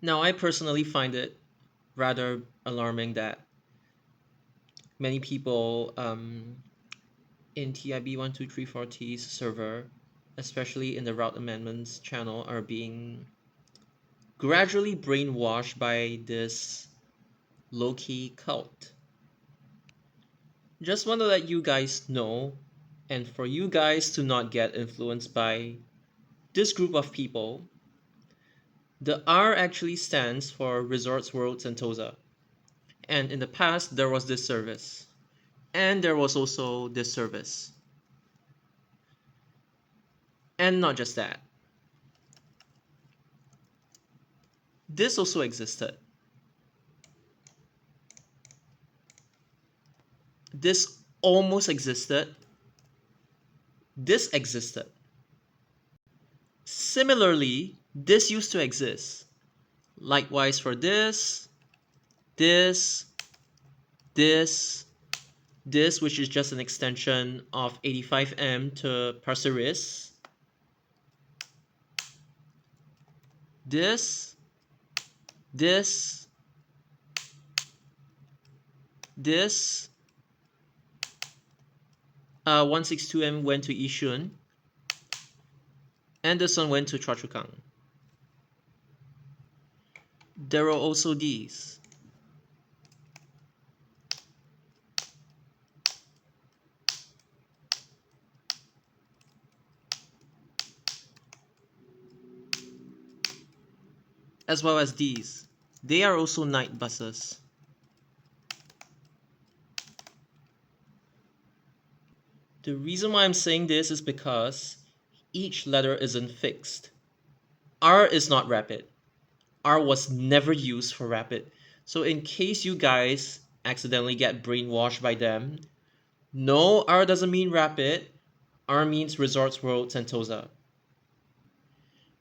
Now, I personally find it rather alarming that many people in TIB12340's server, especially in the route amendments channel, are being gradually brainwashed by this low-key cult. Just want to let you guys know, and for you guys to not get influenced by this group of people, the R actually stands for Resorts World Sentosa. And in the past, there was this service. And there was also this service. And not just that. This also existed. This almost existed. This existed. Similarly, this used to exist. Likewise for this, this, this, which is just an extension of 85M to Parseris. This, this, this, 162M went to Yishun, and this one went to Chua Chu Kang. There are also these. As well as these. They are also night buses. The reason why I'm saying this is because each letter isn't fixed. R is not rapid. R was never used for rapid. So in case you guys accidentally get brainwashed by them, no, R doesn't mean rapid. R means Resorts World Sentosa.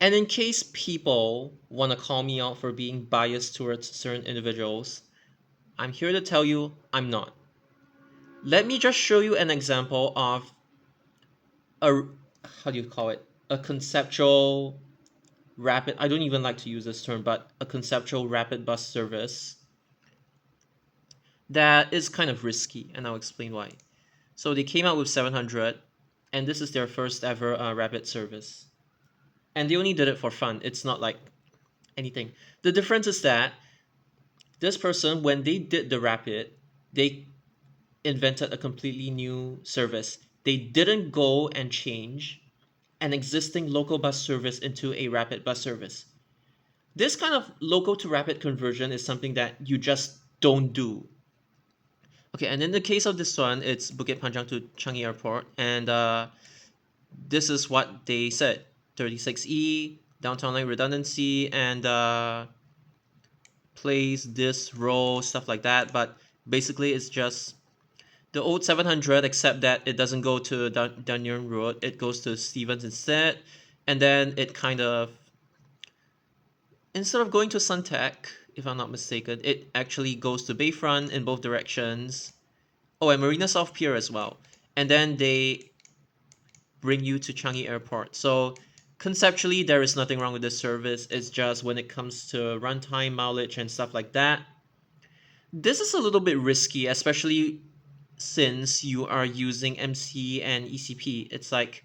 And in case people want to call me out for being biased towards certain individuals, I'm here to tell you I'm not. Let me just show you an example of a, how do you call it? A conceptual rapid, I don't even like to use this term, but a conceptual rapid bus service that is kind of risky, and I'll explain why. So they came out with 700, and this is their first ever rapid service. And they only did it for fun. It's not like anything. The difference is that this person, when they did the rapid, they invented a completely new service. They didn't go and change an existing local bus service into a rapid bus service. This kind of local to rapid conversion is something that you just don't do. Okay, and in the case of this one, it's Bukit Panjang to Changi Airport, and this is what they said: 36E, downtown line redundancy, and plays this role, stuff like that. But basically, it's just the old 700, except that it doesn't go to Danyang Road, it goes to Stevens instead, and then it kind of, instead of going to Suntec, if I'm not mistaken, it actually goes to Bayfront in both directions. Oh, and Marina South Pier as well. And then they bring you to Changi Airport. So conceptually, there is nothing wrong with this service. It's just when it comes to runtime, mileage, and stuff like that, this is a little bit risky, especially since you are using MC and ECP. It's like,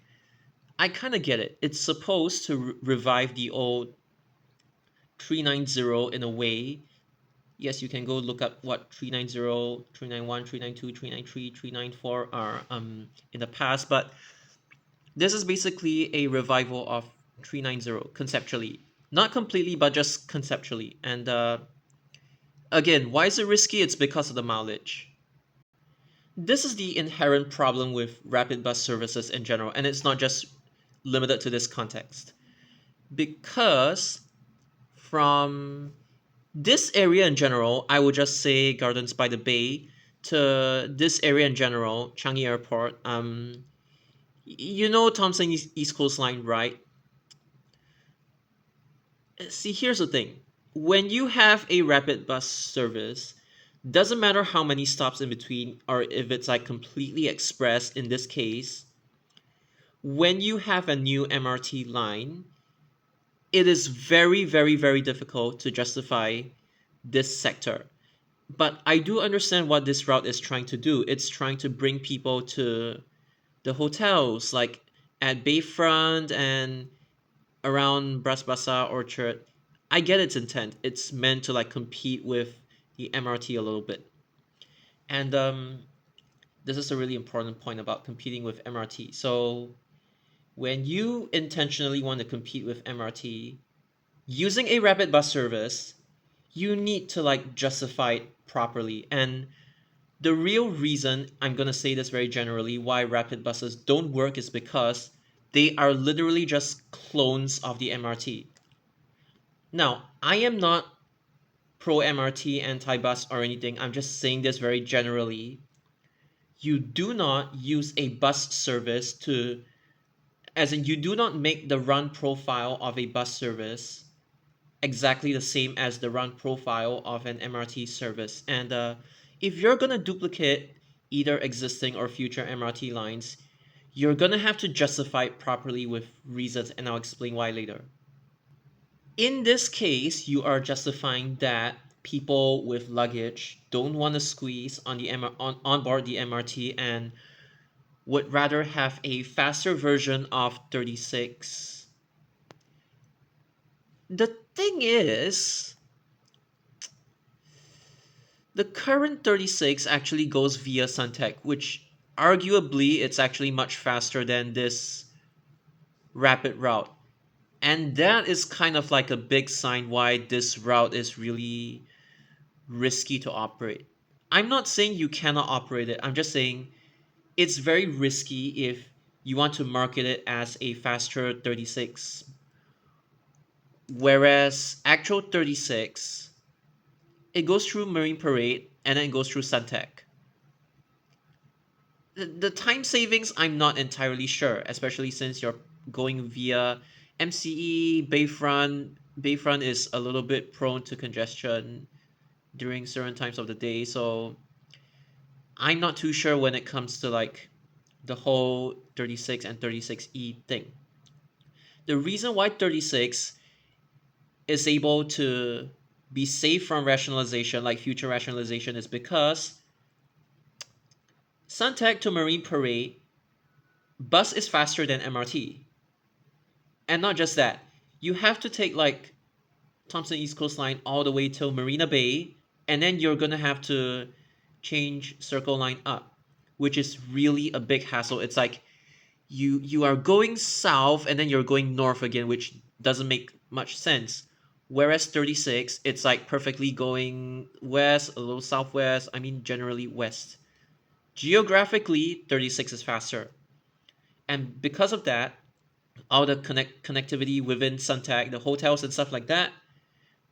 I kind of get it. It's supposed to revive the old 390 in a way. Yes, you can go look up what 390, 391, 392, 393, 394 are in the past, but this is basically a revival of 390 conceptually. Not completely, but just conceptually. And again, why is it risky? It's because of the mileage. This is the inherent problem with rapid bus services in general, and it's not just limited to this context. Because from this area in general, I would just say Gardens by the Bay, to this area in general, Changi Airport, you know Thompson East Coast Line, right? See, here's the thing. When you have a rapid bus service, doesn't matter how many stops in between, or if it's like completely express in this case, when you have a new MRT line, it is very, very, very difficult to justify this sector. But I do understand what this route is trying to do. It's trying to bring people to the hotels, like at Bayfront and around Bras Basah Orchard. I get its intent. It's meant to like compete with the MRT a little bit. And this is a really important point about competing with MRT. So when you intentionally want to compete with MRT using a rapid bus service, you need to like justify it properly. And the real reason, I'm going to say this very generally, why rapid buses don't work is because they are literally just clones of the MRT. Now, I am not pro MRT, anti bus, or anything. I'm just saying this very generally. You do not use a bus service to, as in, you do not make the run profile of a bus service exactly the same as the run profile of an MRT service. And if you're going to duplicate either existing or future MRT lines, you're going to have to justify it properly with reasons, and I'll explain why later. In this case, you are justifying that people with luggage don't want to squeeze on the on board the MRT and would rather have a faster version of 36. The thing is, the current 36 actually goes via Suntec, which arguably it's actually much faster than this rapid route. And that is kind of like a big sign why this route is really risky to operate. I'm not saying you cannot operate it. I'm just saying it's very risky if you want to market it as a faster 36. Whereas actual 36, it goes through Marine Parade and then it goes through Suntec. The time savings, I'm not entirely sure, especially since you're going via MCE. Bayfront is a little bit prone to congestion during certain times of the day, so I'm not too sure when it comes to like the whole 36 and 36E thing. The reason why 36 is able to be safe from rationalization, like future rationalization, is because Suntec to Marine Parade, bus is faster than MRT. And not just that, you have to take like Thompson East Coast Line all the way till Marina Bay, and then you're gonna have to change Circle Line up, which is really a big hassle. It's like you are going south and then you're going north again, which doesn't make much sense. Whereas 36, it's like perfectly going west, a little southwest, I mean generally west. Geographically, 36 is faster. And because of that, all the connectivity within Suntec, the hotels and stuff like that,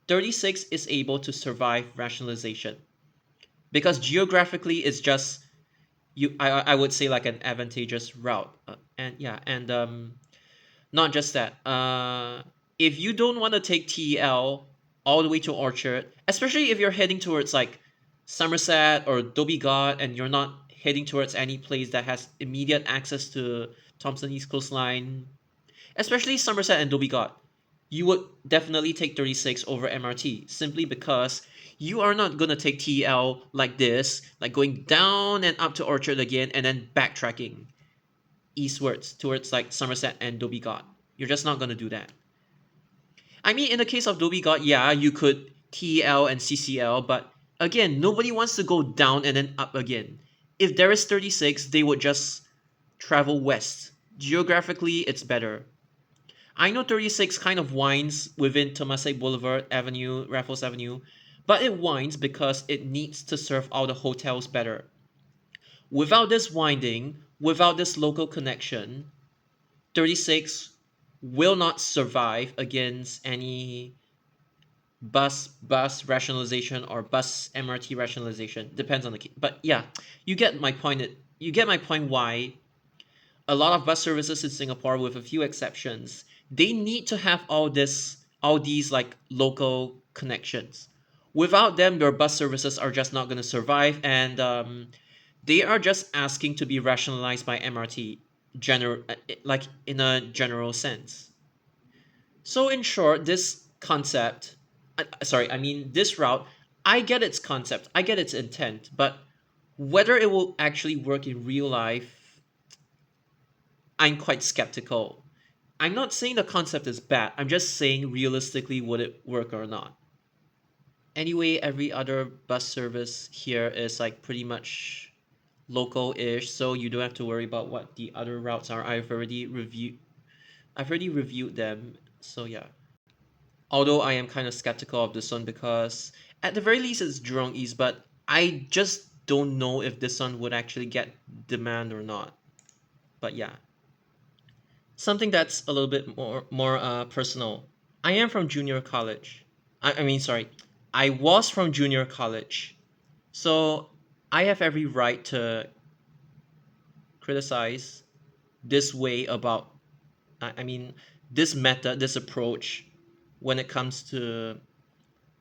36 is able to survive rationalization because geographically it's just I would say like an advantageous route. And yeah, and not just that. If you don't want to take TEL all the way to Orchard, especially if you're heading towards like Somerset or Dhoby Ghaut and you're not heading towards any place that has immediate access to Thompson East Coast Line, especially Somerset and Dhoby Ghaut, you would definitely take 36 over MRT simply because you are not going to take TL like this, like going down and up to Orchard again and then backtracking eastwards towards like Somerset and Dhoby Ghaut. You're just not going to do that. I mean, in the case of Dhoby Ghaut, yeah, you could TL and CCL, but again, nobody wants to go down and then up again. If there is 36, they would just travel west. Geographically, it's better. I know 36 kind of winds within Temasek Boulevard Avenue, Raffles Avenue, but it winds because it needs to serve all the hotels better. Without this winding, without this local connection, 36 will not survive against any bus rationalization or bus MRT rationalization. Depends on the case. But yeah, you get my point. You get my point why a lot of bus services in Singapore, with a few exceptions, they need to have all these like local connections. Without them, your bus services are just not going to survive, and they are just asking to be rationalized by MRT, like in a general sense. So in short, this concept, sorry, I mean this route, I get its concept, I get its intent, but whether it will actually work in real life, I'm quite skeptical. I'm not saying the concept is bad. I'm just saying realistically, would it work or not? Anyway, every other bus service here is like pretty much local-ish, so you don't have to worry about what the other routes are. I've already reviewed them, so yeah. Although I am kind of skeptical of this one because at the very least it's Jurong East, but I just don't know if this one would actually get demand or not. But yeah, something that's a little bit more personal. I am from junior college. I mean, sorry, I was from junior college, so I have every right to criticize this way about. I mean, this method, this approach, when it comes to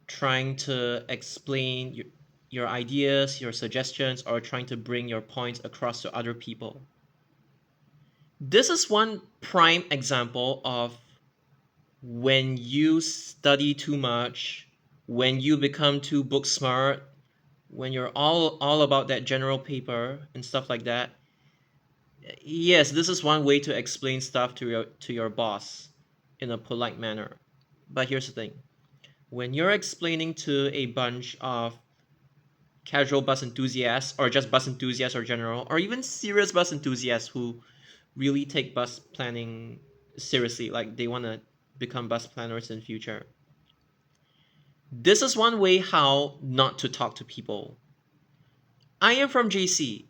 trying to explain your ideas, your suggestions, or trying to bring your points across to other people. This is one prime example of when you study too much, when you become too book smart, when you're all about that general paper and stuff like that. Yes, this is one way to explain stuff to your boss in a polite manner. But here's the thing. When you're explaining to a bunch of casual bus enthusiasts or just bus enthusiasts or general or even serious bus enthusiasts who really take bus planning seriously, like they want to become bus planners in future, this is one way how not to talk to people. I am from JC,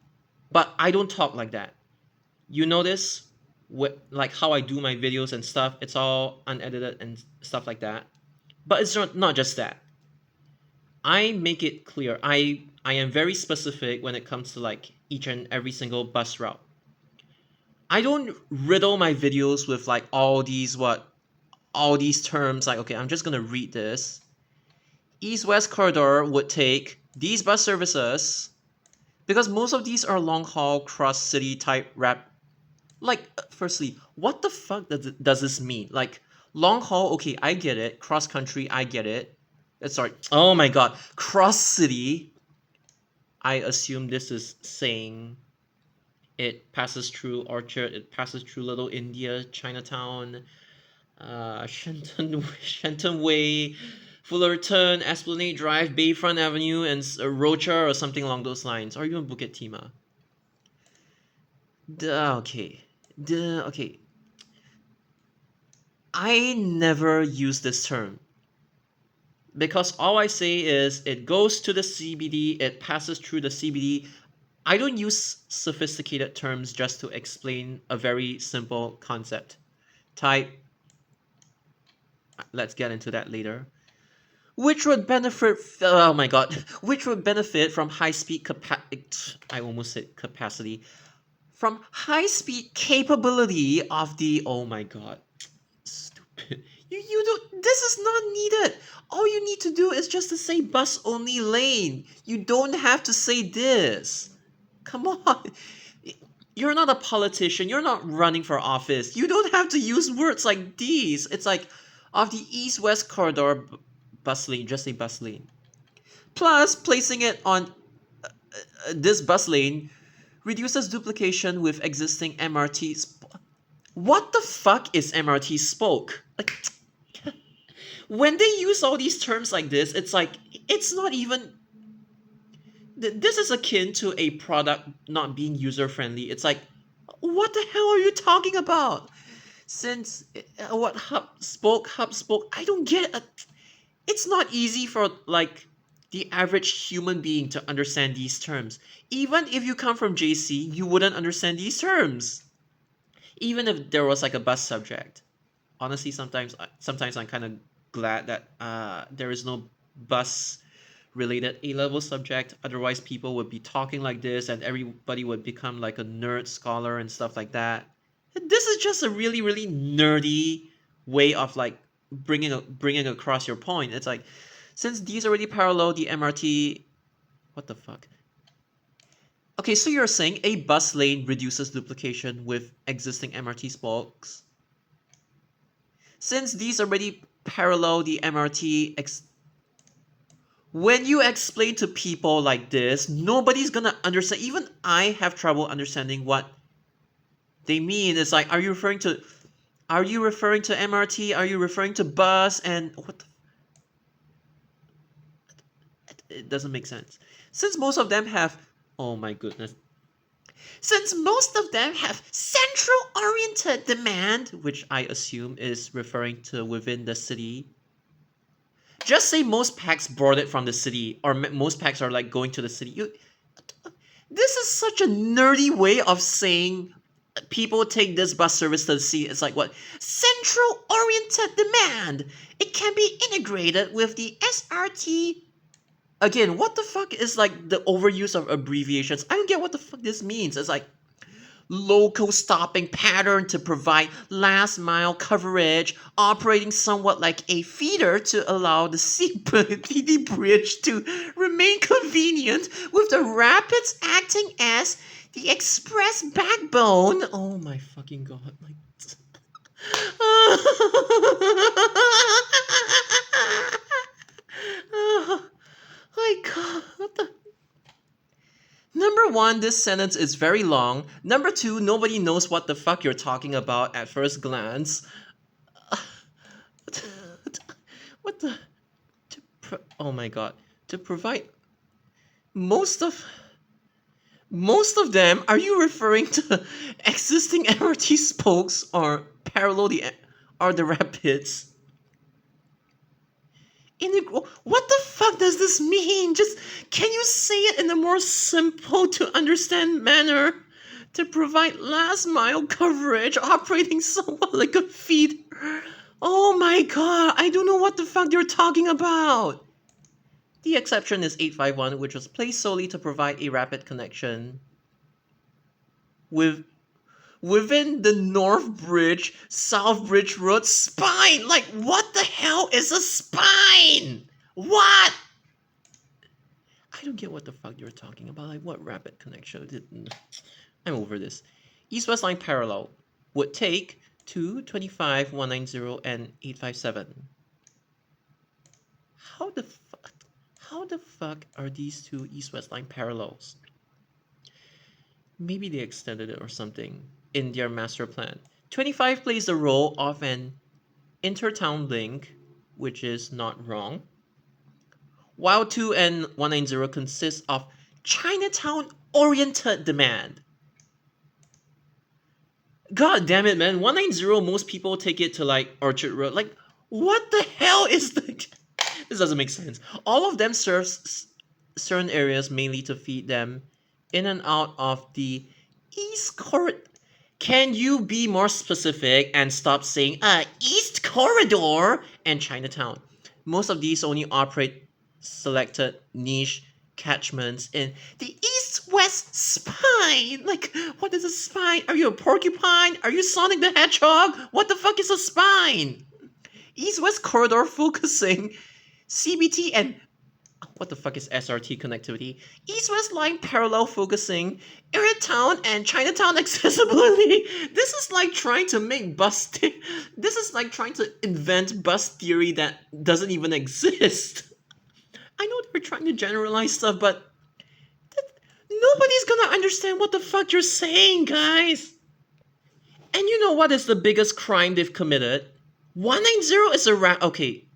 but I don't talk like that. You notice like how I do my videos and stuff, it's all unedited and stuff like that. But it's not just that. I make it clear. I am very specific when it comes to like each and every single bus route. I don't riddle my videos with like all these terms like, okay, I'm just going to read this. East West corridor would take these bus services because most of these are long haul cross city type rap. Like firstly, what the fuck does this mean? Like long haul, okay, I get it. Cross country, I get it. Sorry. Oh my god. Cross city, I assume this is saying it passes through Orchard, it passes through Little India, Chinatown, Shenton Way, Fullerton, Esplanade Drive, Bayfront Avenue, and Rocha or something along those lines, or even Bukit Timah. Okay. Okay. I never use this term because all I say is it goes to the CBD, it passes through the CBD. I don't use sophisticated terms just to explain a very simple concept. Type, let's get into that later. Which would benefit, oh my god, which would benefit from high speed I almost said capacity, from high speed capability of the, oh my god, stupid. You don't, this is not needed. All you need to do is just to say bus only lane. You don't have to say this. Come on. You're not a politician. You're not running for office. You don't have to use words like these. It's like, of the east-west corridor bus lane, just say bus lane. Plus, placing it on this bus lane reduces duplication with existing MRT. What the fuck is MRT spoke? Like, when they use all these terms like this, it's like, it's not even. This is akin to a product not being user friendly. It's like, what the hell are you talking about? Since what hub spoke, I don't get it. It's not easy for like the average human being to understand these terms. Even if you come from JC, you wouldn't understand these terms. Even if there was like a bus subject. Honestly, sometimes I'm kind of glad that there is no bus related A-level subject. Otherwise, people would be talking like this, and everybody would become like a nerd scholar and stuff like that. This is just a really really nerdy way of like bringing across your point. It's like, since these already parallel the MRT, what the fuck? Okay, so you're saying a bus lane reduces duplication with existing MRT spokes? Since these already parallel the MRT, when you explain to people like this, nobody's gonna understand. Even I have trouble understanding what they mean. It's like, are you referring to MRT? Are you referring to bus? And what the, it doesn't make sense. Since most of them have, oh my goodness. Since most of them have central oriented demand, which I assume is referring to within the city. Just say most packs boarded from the city, or most packs are like going to the city. This is such a nerdy way of saying people take this bus service to the city. It's like what? Central oriented demand. It can be integrated with the SRT. Again, what the fuck is like the overuse of abbreviations? I don't get what the fuck this means. It's like local stopping pattern to provide last mile coverage, operating somewhat like a feeder to allow the CPT bridge to remain convenient, with the rapids acting as the express backbone. Oh my fucking god. Like oh my god. What the Number one, this sentence is very long. Number two, nobody knows what the fuck you're talking about at first glance. What the? Oh my god. To provide most of them, are you referring to existing MRT spokes or parallel the rapids? What the fuck does this mean? Just can you say it in a more simple to understand manner? To provide last mile coverage, operating somewhat like a feeder. Oh my god, I don't know what the fuck you're talking about. The exception is 851, which was placed solely to provide a rapid connection within the North Bridge, South Bridge Road spine. Like, what the hell is a spine? What? I don't get what the fuck you're talking about. Like, what rapid connection? I'm over this. East-West line parallel would take 2, 25, 190, and 857. How the fuck are these two East-West line parallels? Maybe they extended it or something in their master plan. 25 plays the role of an intertown link, which is not wrong, while 2 and 190 consist of Chinatown-oriented demand. God damn it, man. 190, most people take it to like Orchard Road. Like, what the hell is the... This doesn't make sense. All of them serves certain areas mainly to feed them in and out of the East Corridor. Can you be more specific and stop saying East Corridor and Chinatown? Most of these only operate selected niche catchments in the east-west spine. Like, what is a spine? Are you a porcupine? Are you Sonic the Hedgehog? What the fuck is a spine? East-west corridor focusing CBT and what the fuck is SRT connectivity? East-west line parallel focusing Town and Chinatown accessibility. This is like trying to make this is like trying to invent bus theory that doesn't even exist. I know they're trying to generalize stuff, but nobody's gonna understand what the fuck you're saying, guys. And you know what is the biggest crime they've committed? 190 is a okay.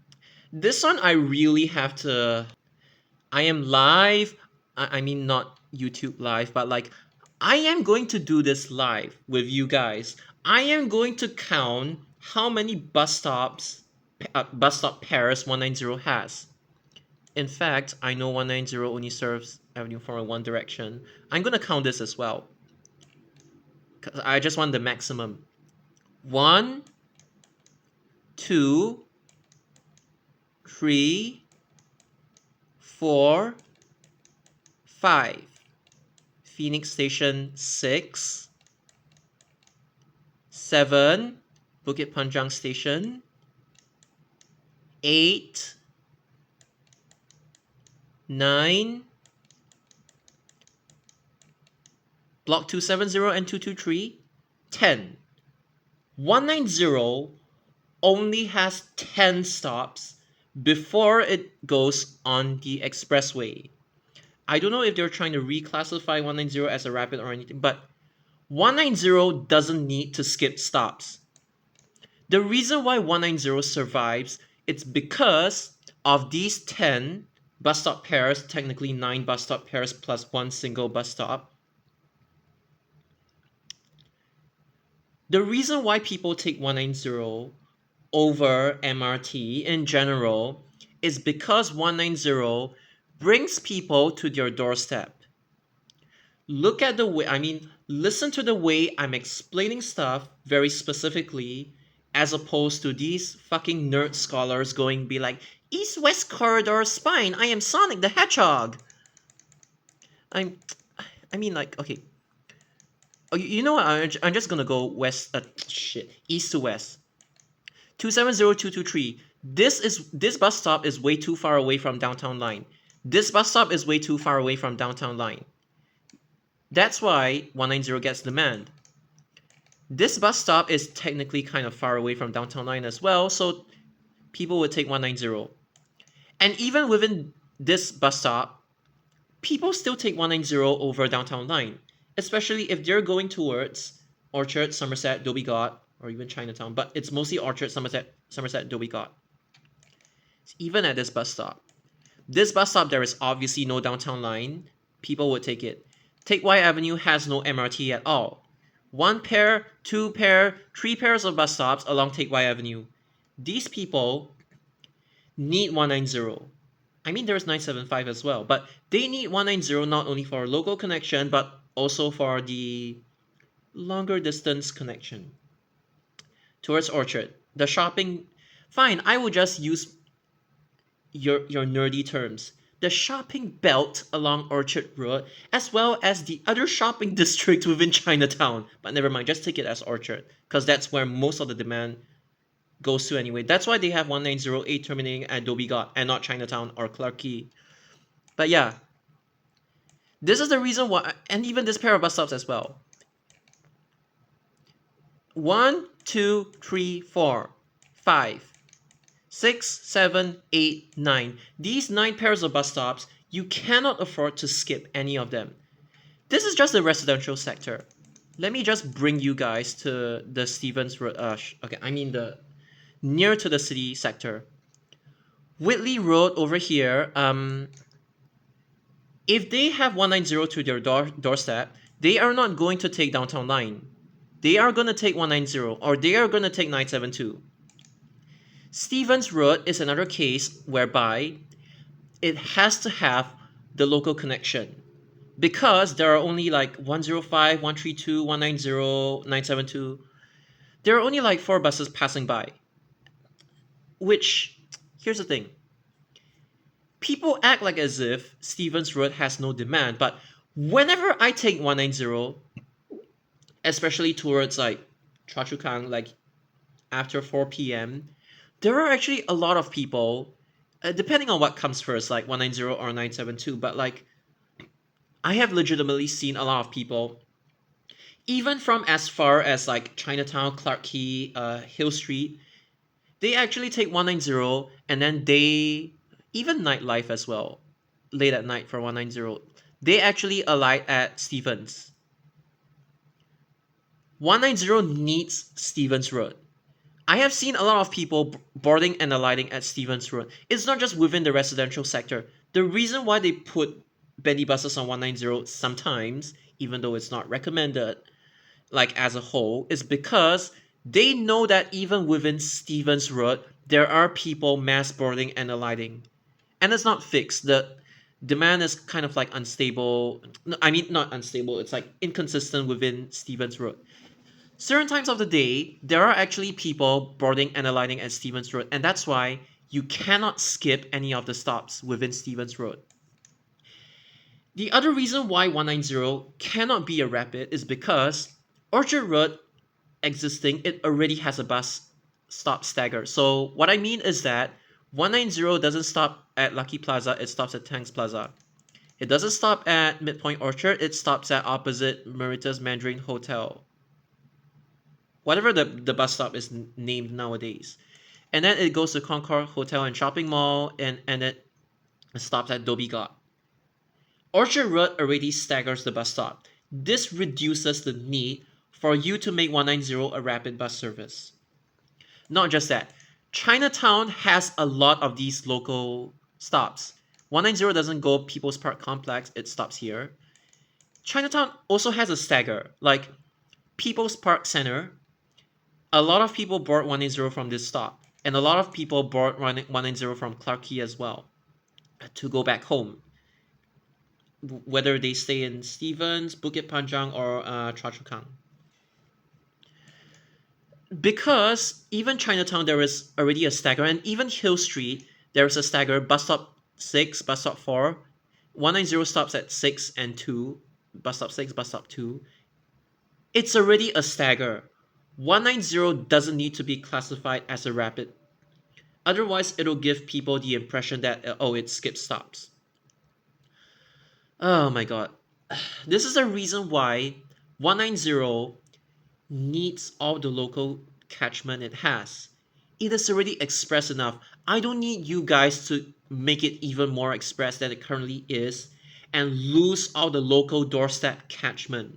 This one I really have to... I am live. I mean, not YouTube live, but like, I am going to do this live with you guys. I am going to count how many bus stop pairs 190 has. In fact, I know 190 only serves Avenue 4 in one direction. I'm going to count this as well, because I just want the maximum. 1, 2, 3, 4, 5. Phoenix Station 6, 7, Bukit Panjang Station 8, 9, Block 270 and 223, 10. 190 only has 10 stops before it goes on the expressway. I don't know if they're trying to reclassify 190 as a rapid or anything, but 190 doesn't need to skip stops. The reason why 190 survives, it's because of these 10 bus stop pairs, technically 9 bus stop pairs plus one single bus stop. The reason why people take 190 over MRT in general is because 190 brings people to their doorstep. Look at the way, listen to the way I'm explaining stuff very specifically, as opposed to these fucking nerd scholars going be like, East West Corridor Spine, I am Sonic the Hedgehog. I'm, like, okay. Oh, you know what? I'm just gonna go west, east to west. 270223. This bus stop is way too far away from downtown line. This bus stop is way too far away from downtown line. That's why 190 gets demand. This bus stop is technically kind of far away from downtown line as well, so people would take 190. And even within this bus stop, people still take 190 over downtown line, especially if they're going towards Orchard, Somerset, Dhoby Ghaut, or even Chinatown, but it's mostly Orchard, Somerset, Dhoby Ghaut. Even at this bus stop. This bus stop, there is obviously no downtown line. People would take it. Take Y Avenue has no MRT at all. 1 pair, 2 pair, 3 pairs of bus stops along Take Y Avenue. These people need 190. There's 975 as well, but they need 190 not only for local connection, but also for the longer distance connection towards Orchard. The shopping, fine, I will just use your nerdy terms. The shopping belt along Orchard Road, as well as the other shopping district within Chinatown. But never mind, just take it as Orchard, because that's where most of the demand goes to anyway. That's why they have 1908 terminating at Dhoby Ghaut and not Chinatown or Clarke Quay. But yeah, this is the reason why, and even this pair of bus stops as well. 1, 2, 3, 4, 5, 6, 7, 8, 9. These 9 pairs of bus stops, you cannot afford to skip any of them. This is just the residential sector. Let me just bring you guys to the Stevens Road. The near to the city sector. Whitley Road over here. If they have 190 to their doorstep, they are not going to take downtown line. They are going to take 190, or they are going to take 972. Stevens Road is another case whereby it has to have the local connection, because there are only like 105, 132, 190, 972. There are only like 4 buses passing by. Which, here's the thing. People act like as if Stevens Road has no demand, but whenever I take 190, especially towards like Choa Chu Kang, like after 4 p.m., there are actually a lot of people, depending on what comes first, like 190 or 972, but like I have legitimately seen a lot of people, even from as far as like Chinatown, Clarke Quay, Hill Street, they actually take 190 and then they, even nightlife as well, late at night for 190, they actually alight at Stevens. 190 needs Stevens Road. I have seen a lot of people boarding and alighting at Stevens Road. It's not just within the residential sector. The reason why they put bendy buses on 190 sometimes, even though it's not recommended, like as a whole, is because they know that even within Stevens Road, there are people mass boarding and alighting. And it's not fixed. The demand is kind of like unstable. Not unstable, it's like inconsistent within Stevens Road. Certain times of the day, there are actually people boarding and alighting at Stevens Road, and that's why you cannot skip any of the stops within Stevens Road. The other reason why 190 cannot be a rapid is because Orchard Road existing, it already has a bus stop stagger. So what I mean is that 190 doesn't stop at Lucky Plaza, it stops at Tangs Plaza. It doesn't stop at Midpoint Orchard, it stops at opposite Meritus Mandarin Hotel. Whatever the bus stop is named nowadays. And then it goes to Concord Hotel and Shopping Mall, and it stops at Dhoby Ghaut. Orchard Road already staggers the bus stop. This reduces the need for you to make 190 a rapid bus service. Not just that, Chinatown has a lot of these local stops. 190 doesn't go People's Park Complex, it stops here. Chinatown also has a stagger, like People's Park Center. A lot of people board 180 from this stop, and a lot of people board 190 from Clarke Quay as well to go back home, whether they stay in Stevens, Bukit Panjang, or Choa Chu Kang. Because even Chinatown, there is already a stagger, and even Hill Street, there is a stagger. Bus stop 6, bus stop 4. 190 stops at 6 and 2. Bus stop 6, bus stop 2. It's already a stagger. 190 doesn't need to be classified as a rapid. Otherwise, it'll give people the impression that, oh, it skips stops. Oh my god. This is the reason why 190 needs all the local catchment it has. It is already express enough. I don't need you guys to make it even more express than it currently is and lose all the local doorstep catchment.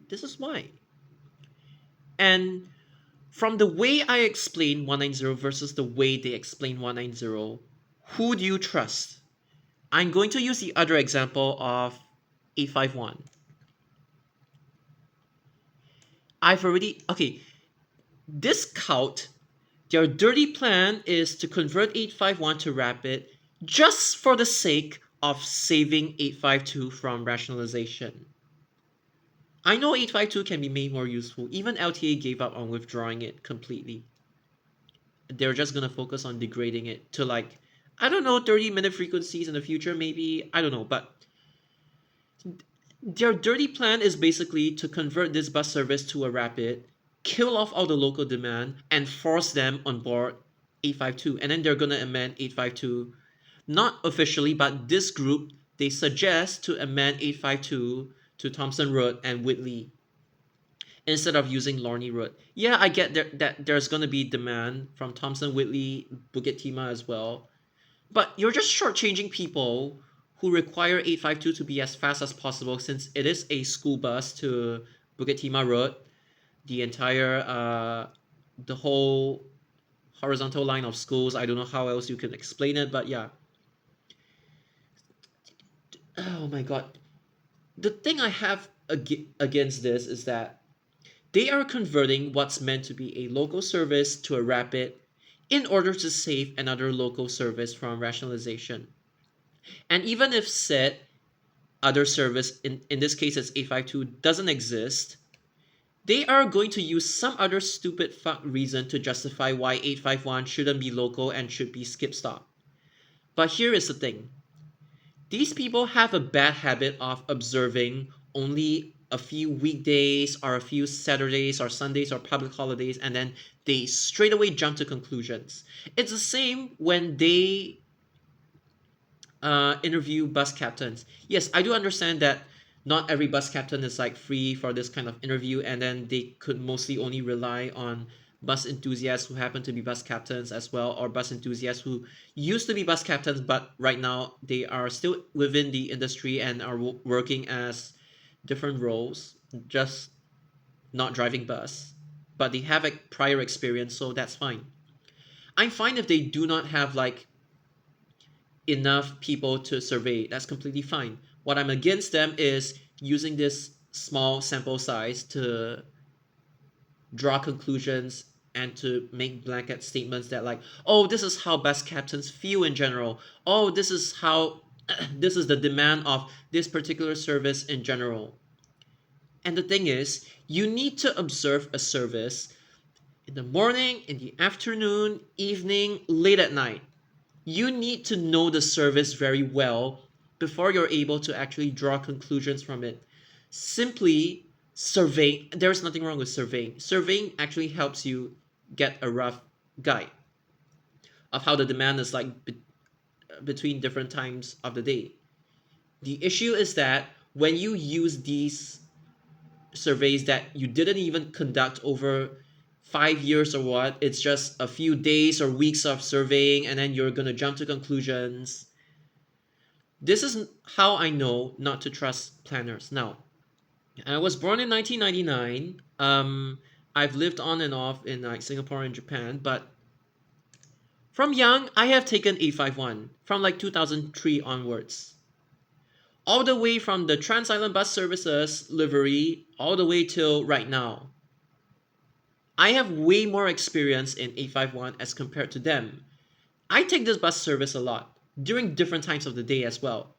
This is why. And from the way I explain 190 versus the way they explain 190, who do you trust? I'm going to use the other example of 851. Okay, this cult, their dirty plan is to convert 851 to rapid just for the sake of saving 852 from rationalization. I know 852 can be made more useful. Even LTA gave up on withdrawing it completely. They're just gonna focus on degrading it to, like, I don't know, 30-minute frequencies in the future, maybe. I don't know, but their dirty plan is basically to convert this bus service to a rapid, kill off all the local demand, and force them on board 852. And then they're gonna amend 852, not officially, but this group, they suggest to amend 852 to Thompson Road and Whitley instead of using Lornie Road. Yeah, I get that there's gonna be demand from Thompson, Whitley, Bukit Timah as well, but you're just shortchanging people who require 852 to be as fast as possible, since it is a school bus to Bukit Timah Road. The entire, the whole horizontal line of schools. I don't know how else you can explain it, but yeah. Oh my god. The thing I have against this is that they are converting what's meant to be a local service to a rapid in order to save another local service from rationalization. And even if said other service, in this case it's 852, doesn't exist, they are going to use some other stupid fuck reason to justify why 851 shouldn't be local and should be skip stop. But here is the thing. These people have a bad habit of observing only a few weekdays or a few Saturdays or Sundays or public holidays, and then they straight away jump to conclusions. It's the same when they interview bus captains. Yes, I do understand that not every bus captain is like free for this kind of interview, and then they could mostly only rely on bus enthusiasts who happen to be bus captains as well, or bus enthusiasts who used to be bus captains but right now they are still within the industry and are working as different roles, just not driving bus, but they have a prior experience, so that's fine. I'm fine if they do not have like enough people to survey. That's completely fine. What I'm against them is using this small sample size to draw conclusions and to make blanket statements that, like, oh, this is how bus captains feel in general. Oh, this is how this is the demand of this particular service in general. And the thing is, you need to observe a service in the morning, in the afternoon, evening, late at night. You need to know the service very well before you're able to actually draw conclusions from it. Simply surveying, there's nothing wrong with surveying. Surveying actually helps you get a rough guide of how the demand is like between different times of the day. The issue is that when you use these surveys that you didn't even conduct over 5 years or what. It's just a few days or weeks of surveying and then you're going to jump to conclusions. This is how I know not to trust planners. Now, I was born in 1999. I've lived on and off in like Singapore and Japan, but from young, I have taken 851 from like 2003 onwards. All the way from the Trans Island Bus Services livery all the way till right now. I have way more experience in 851 as compared to them. I take this bus service a lot during different times of the day as well.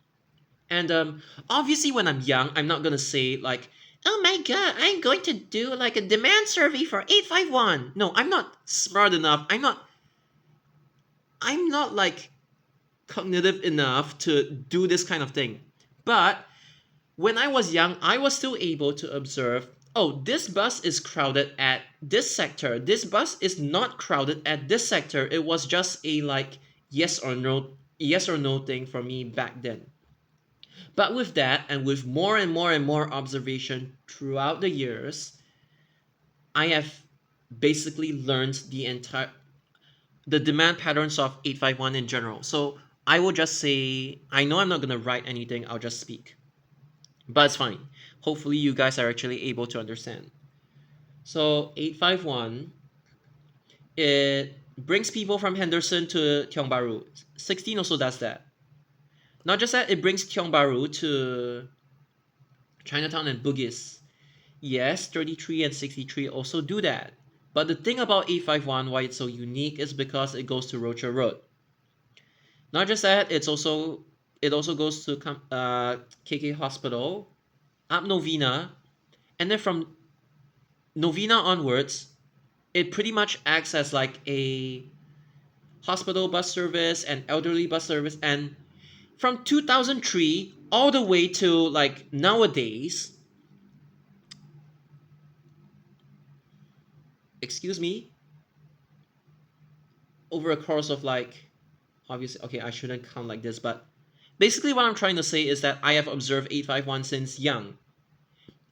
And obviously, when I'm young, I'm not gonna say like, "Oh my god, I'm going to do like a demand survey for 851." No, I'm not smart enough. I'm not like cognitive enough to do this kind of thing. But when I was young, I was still able to observe, oh, this bus is crowded at this sector. This bus is not crowded at this sector. It was just a like yes or no thing for me back then. But with that, and with more and more and more observation throughout the years, I have basically learned the demand patterns of 851 in general. So I will just say, I know I'm not gonna write anything, I'll just speak. But it's fine. Hopefully you guys are actually able to understand. So 851, it brings people from Henderson to Tiong Bahru. 16 also does that. Not just that, it brings Tiong Bahru to Chinatown and Bugis. Yes, 33 and 63 also do that. But the thing about 851, why it's so unique, is because it goes to Rocha Road. Not just that, it also goes to KK Hospital, up Novena, and then from Novena onwards, it pretty much acts as like a hospital bus service and elderly bus service. And from 2003 all the way to like nowadays, excuse me, over a course of like, obviously, okay, I shouldn't count like this, but basically what I'm trying to say is that I have observed 851 since young.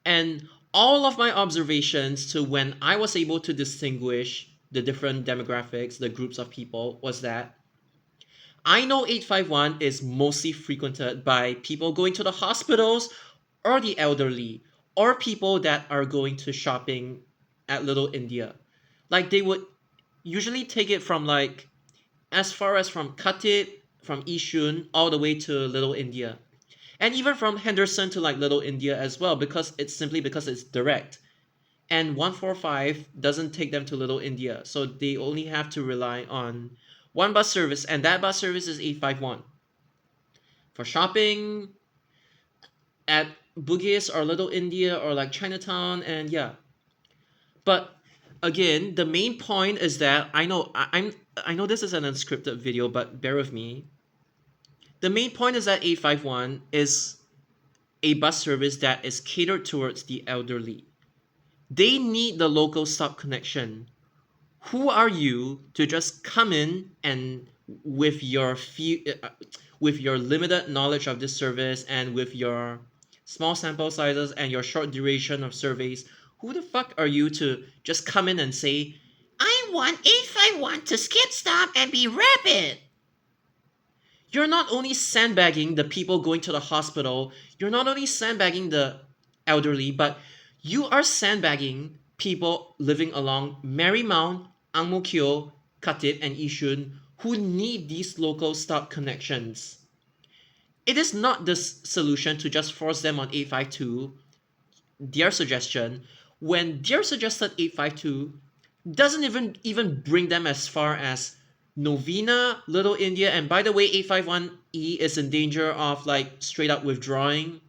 And all of my observations to when I was able to distinguish the different demographics, the groups of people, was that I know 851 is mostly frequented by people going to the hospitals or the elderly or people that are going to shopping at Little India. Like they would usually take it from like as far as from Khatib, from Yishun, all the way to Little India. And even from Henderson to like Little India as well, because it's direct. And 145 doesn't take them to Little India, so they only have to rely on one bus service, and that bus service is 851. For shopping at Bugis or Little India or like Chinatown, and yeah. But again, the main point is that I know this is an unscripted video, but bear with me. The main point is that 851 is a bus service that is catered towards the elderly. They need the local stop connection. Who are you to just come in and with your limited knowledge of this service and with your small sample sizes and your short duration of surveys, who the fuck are you to just come in and say, I want 851 to skip stop and be rapid? You're not only sandbagging the people going to the hospital, you're not only sandbagging the elderly, but you are sandbagging people living along Marymount, Ang Mo Kio, Khatib, and Yishun who need these local stop connections. It is not the solution to just force them on 852, their suggestion, when their suggested 852 doesn't even bring them as far as Novena, Little India, and by the way, 851E is in danger of like straight up withdrawing.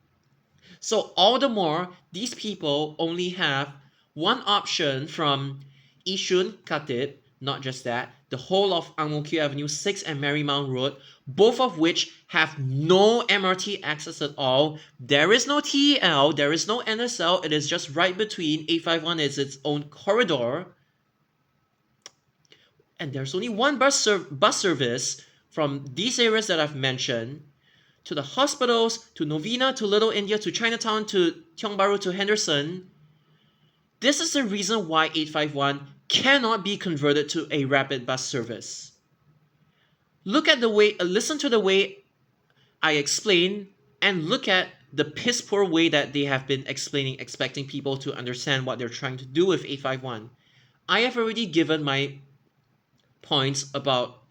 So all the more, these people only have one option from Yishun, Khatib, not just that, the whole of Ang Mo Kio Avenue 6 and Marymount Road, both of which have no MRT access at all. There is no TEL, there is no NSL, it is just right between. 851 is its own corridor. And there's only one bus service from these areas that I've mentioned to the hospitals, to Novena, to Little India, to Chinatown, to Tiong Bahru, to Henderson. This is the reason why 851 cannot be converted to a rapid bus service. Look at the way, listen to the way I explain, and look at the piss poor way that they have been explaining, expecting people to understand what they're trying to do with 851. I have already given my points about.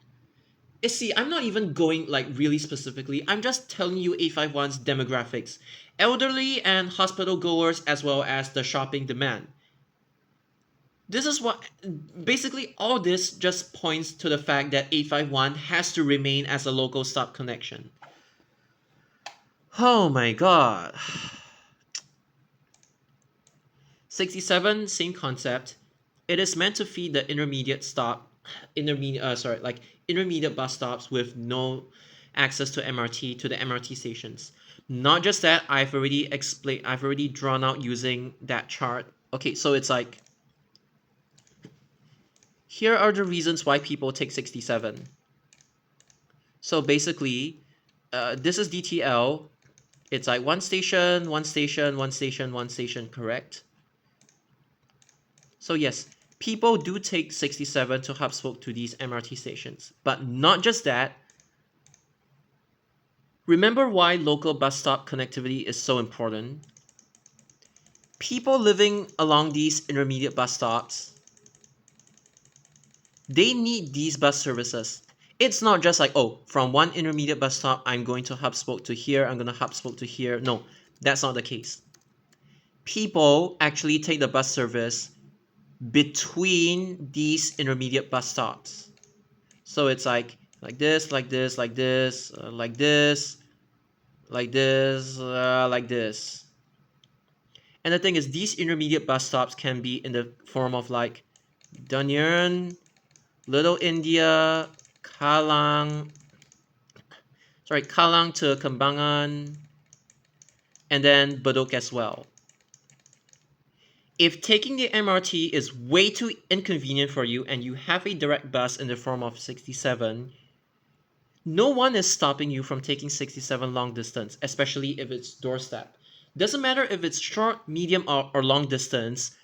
See, I'm not even going like really specifically. I'm just telling you 851's demographics, elderly and hospital goers, as well as the shopping demand. This is what basically all this just points to the fact that 851 has to remain as a local stop connection. Oh my god. 67, same concept. It is meant to feed the intermediate bus stops with no access to MRT to the MRT stations. Not just that, I've already drawn out using that chart. Okay, so it's like here are the reasons why people take 67. So basically, this is DTL. It's like one station, one station, one station, one station, correct? So yes, people do take 67 to hub spoke to these MRT stations. But not just that. Remember why local bus stop connectivity is so important? People living along these intermediate bus stops, they need these bus services. It's not just like, oh, from one intermediate bus stop, I'm going to hub spoke to here, I'm going to hub spoke to here. No, that's not the case. People actually take the bus service between these intermediate bus stops. So it's like this, like this, like this, like this, like this, like this. And the thing is, these intermediate bus stops can be in the form of like Dunyearn, Little India, Kalang to Kembangan, and then Bedok as well. If taking the MRT is way too inconvenient for you and you have a direct bus in the form of 67, no one is stopping you from taking 67 long distance, especially if it's doorstep. Doesn't matter if it's short, medium, or long distance.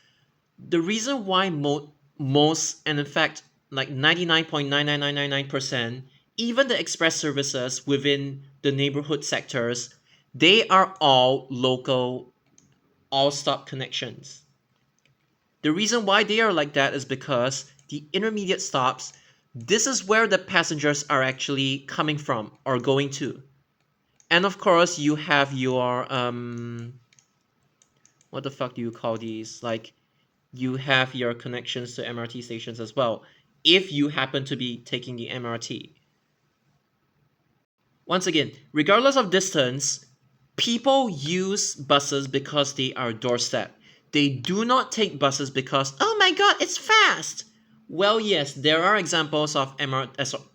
The reason why most, and in fact, like 99.99999%, even the express services within the neighborhood sectors, they are all local, all stop connections. The reason why they are like that is because the intermediate stops, this is where the passengers are actually coming from or going to. And of course, you have your, what the fuck do you call these? Like, you have your connections to MRT stations as well, if you happen to be taking the MRT. Once again, regardless of distance, people use buses because they are doorstep. They do not take buses because, oh my god, it's fast. Well, yes, there are examples of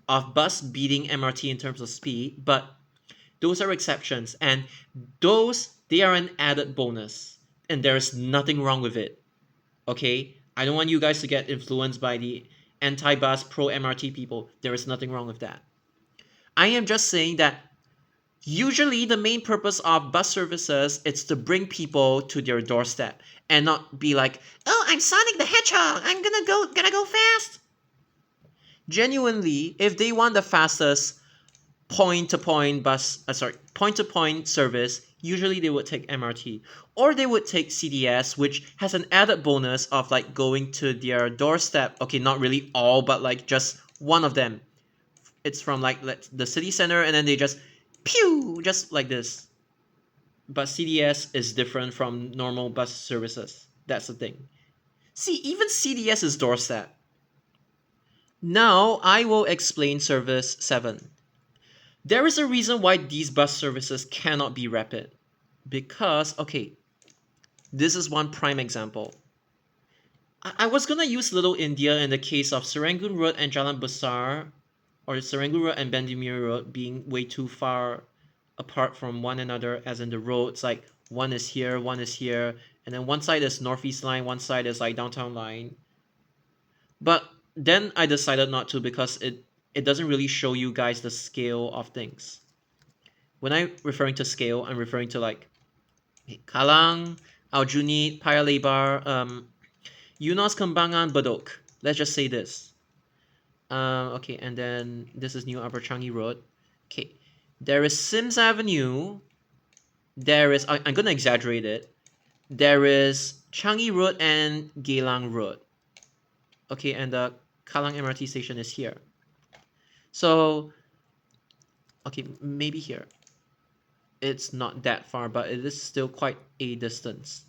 of bus beating MRT in terms of speed, but those are exceptions, and they are an added bonus, and there's nothing wrong with it. Okay, I don't want you guys to get influenced by the anti-bus pro-MRT people. There is nothing wrong with that. I am just saying that usually the main purpose of bus services is to bring people to their doorstep and not be like, oh, I'm Sonic the Hedgehog, I'm gonna go fast. Genuinely, if they want the fastest point to point service, usually they would take MRT, or they would take CDS, which has an added bonus of like going to their doorstep. Okay, not really all, but like just one of them. It's from like the city center, and then they just pew, just like this. But CDS is different from normal bus services. That's the thing. See, even CDS is doorstep. Now I will explain service 7. There is a reason why these bus services cannot be rapid. Because, okay, this is one prime example. I was gonna use Little India in the case of Serangoon Road and Jalan Besar, or Serangoon Road and Bendemeer Road being way too far apart from one another, as in the roads, like one is here, and then one side is Northeast Line, one side is like Downtown Line. But then I decided not to because it doesn't really show you guys the scale of things. When I'm referring to scale, I'm referring to like Kalang, Aljunied, Paya Lebar, Eunos Kembangan, Bedok. Let's just say this. Okay, and then this is New Upper Changi Road. Okay, there is Sims Avenue. There is, I'm gonna exaggerate it. There is Changi Road and Geylang Road. Okay, and the Kallang MRT station is here. So, okay, maybe here. It's not that far, but it is still quite a distance.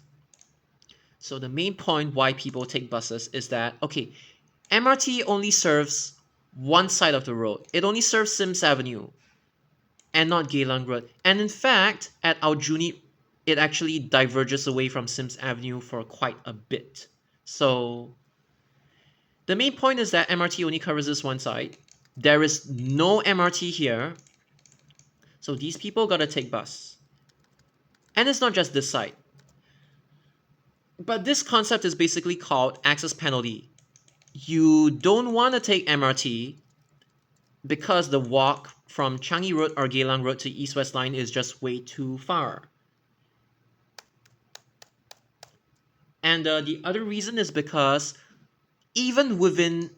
So the main point why people take buses is that, okay, MRT only serves one side of the road. It only serves Sims Avenue and not Geylang Road. And in fact, at Aljunied, it actually diverges away from Sims Avenue for quite a bit. So the main point is that MRT only covers this one side. There is no MRT here. So these people gotta take bus. And it's not just this side. But this concept is basically called access penalty. You don't want to take MRT because the walk from Changi Road or Geylang Road to East-West Line is just way too far. And the other reason is because even within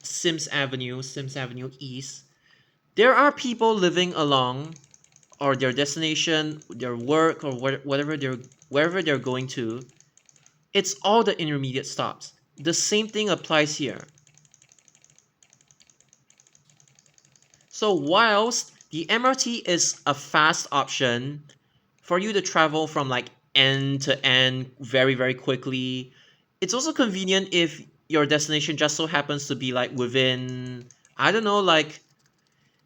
Sims Avenue East, there are people living along or their destination, their work, or wherever they're going to. It's all the intermediate stops. The same thing applies here. So whilst the MRT is a fast option for you to travel from like end to end very, very quickly, it's also convenient if your destination just so happens to be like within, I don't know, like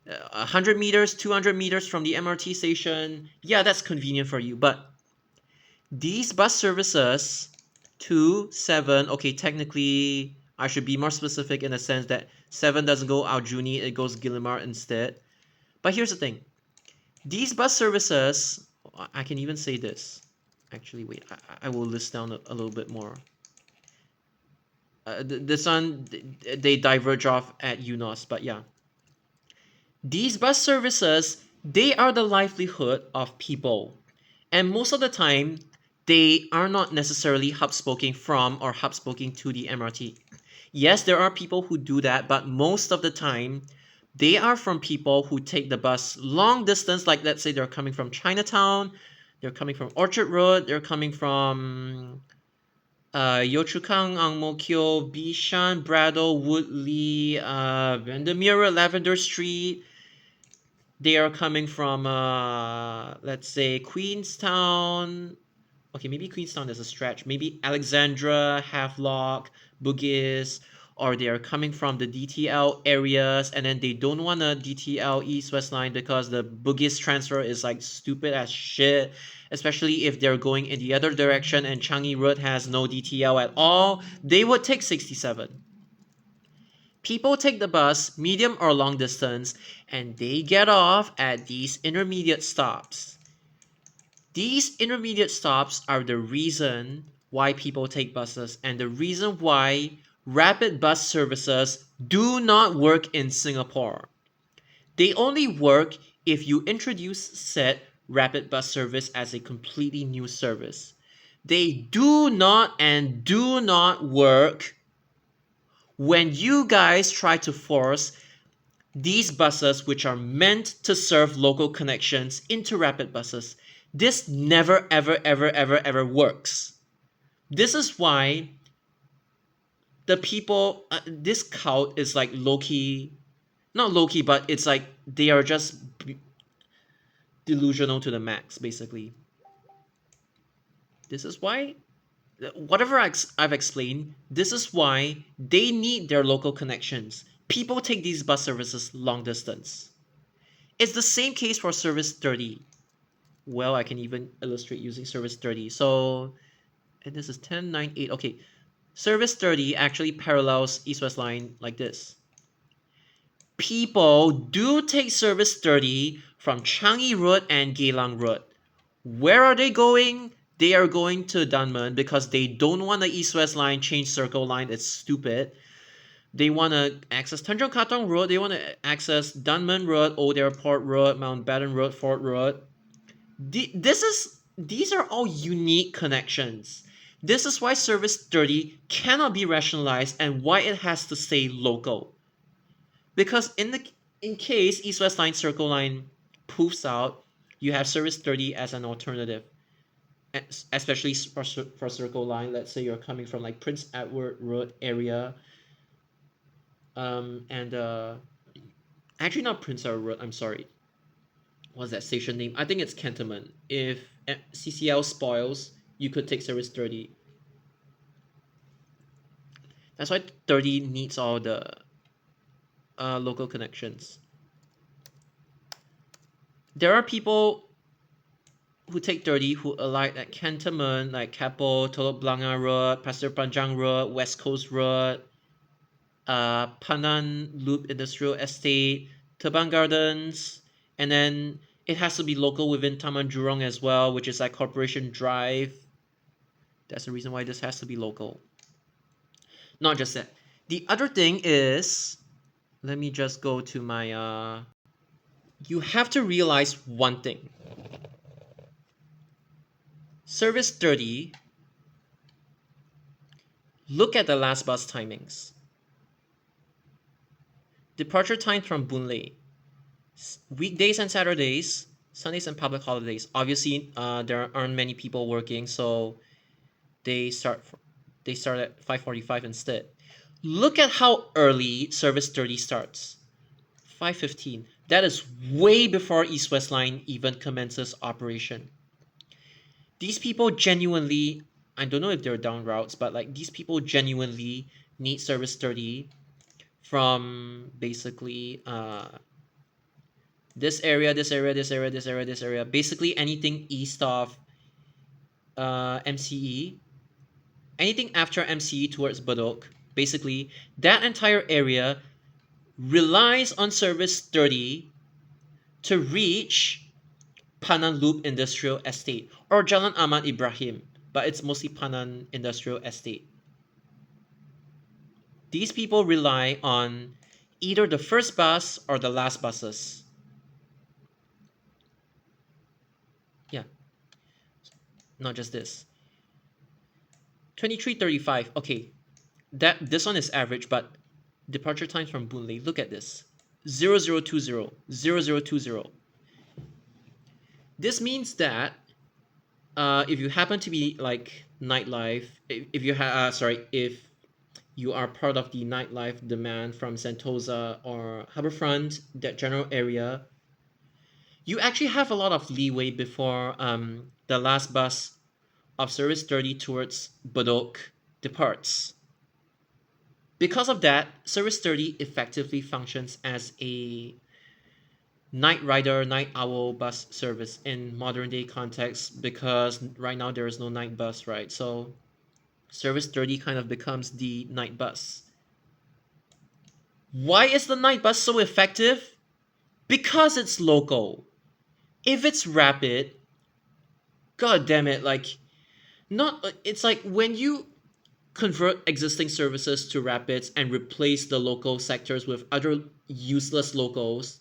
100 meters, 200 meters from the MRT station. Yeah, that's convenient for you. But these bus services, 2, 7, okay, technically I should be more specific in the sense that 7 doesn't go Aljunied, it goes Guillemard instead. But here's the thing. These bus services, I can even say this. Actually, wait, I will list down a little bit more. This one, they diverge off at UNOS, but yeah. These bus services, they are the livelihood of people. And most of the time, they are not necessarily hub-spoken from or hub-spoken to the MRT. Yes, there are people who do that, but most of the time, they are from people who take the bus long distance, like let's say they're coming from Chinatown, they're coming from Orchard Road, they're coming from Yio Chu Kang, Ang Mo Kio, Bishan, Brado, Woodley, Vandermeer, Lavender Street. They are coming from, let's say, Queenstown. Okay, maybe Queenstown is a stretch. Maybe Alexandra, Havelock, Bugis, or they are coming from the DTL areas and then they don't want a DTL East-West line because the Bugis transfer is like stupid as shit, especially if they're going in the other direction and Changi Road has no DTL at all. They would take 67. People take the bus, medium or long distance, and they get off at these intermediate stops. These intermediate stops are the reason why people take buses and the reason why rapid bus services do not work in Singapore. They only work if you introduce said rapid bus service as a completely new service. They do not work when you guys try to force these buses, which are meant to serve local connections, into rapid buses. This never, ever, ever, ever, ever works. This is why the people, this cult is like low-key, not low-key, but it's like they are just delusional to the max, basically. This is why, whatever I've explained, this is why they need their local connections. People take these bus services long distance. It's the same case for Service 30. Well, I can even illustrate using Service 30. So, and this is 10, 9, 8. Okay, Service 30 actually parallels East-West line like this. People do take Service 30 from Changi Road and Geylang Road. Where are they going? They are going to Dunman because they don't want the East-West line change Circle line. It's stupid. They want to access Tanjong Katong Road. They want to access Dunman Road, Old Airport Road, Mountbatten Road, Fort Road. These are all unique connections. This is why service 30 cannot be rationalized and why it has to stay local. Because in case East West Line Circle Line poofs out, you have service 30 as an alternative, especially for Circle Line. Let's say you're coming from like Prince Edward Road area, and actually not Prince Edward Road. I'm sorry. What's that station name? I think it's Cantonment. If CCL spoils, you could take service 30. That's why 30 needs all the local connections. There are people who take 30 who alight at Cantonment, like Keppel, Telok Blangah Road, Pasir Panjang Road, West Coast Road, Pandan Loop Industrial Estate, Teban Gardens, and then it has to be local within Taman Jurong as well, which is like Corporation Drive. That's the reason why this has to be local. Not just that. The other thing is, let me just go to my. You have to realize one thing. Service 30, look at the last bus timings. Departure time from Boon Lay. Weekdays and Saturdays, Sundays and public holidays. Obviously, there aren't many people working, so they start at 5:45 instead. Look at how early service 30 starts. 5:15. That is way before East West Line even commences operation. These people genuinely, I don't know if they're down routes, but like these people genuinely need service 30 from basically this area, this area, this area, this area, this area, basically anything east of MCE, anything after MCE towards Badok, basically that entire area relies on service 30 to reach Panan Loop Industrial Estate or Jalan Ahmad Ibrahim, but it's mostly Panan Industrial Estate. These people rely on either the first bus or the last buses. Yeah, not just this. 23:35. Okay, this one is average, but departure times from Boon Lay. Look at this. 0020, 0020. This means that if you happen to be like nightlife, if you if you are part of the nightlife demand from Sentosa or Harbourfront, that general area, you actually have a lot of leeway before the last bus of service 30 towards Badok departs. Because of that, service 30 effectively functions as a night rider, night owl bus service in modern day context because right now there is no night bus, right? So service 30 kind of becomes the night bus. Why is the night bus so effective? Because it's local. If it's rapid, god damn it, like it's like when you convert existing services to rapids and replace the local sectors with other useless locals,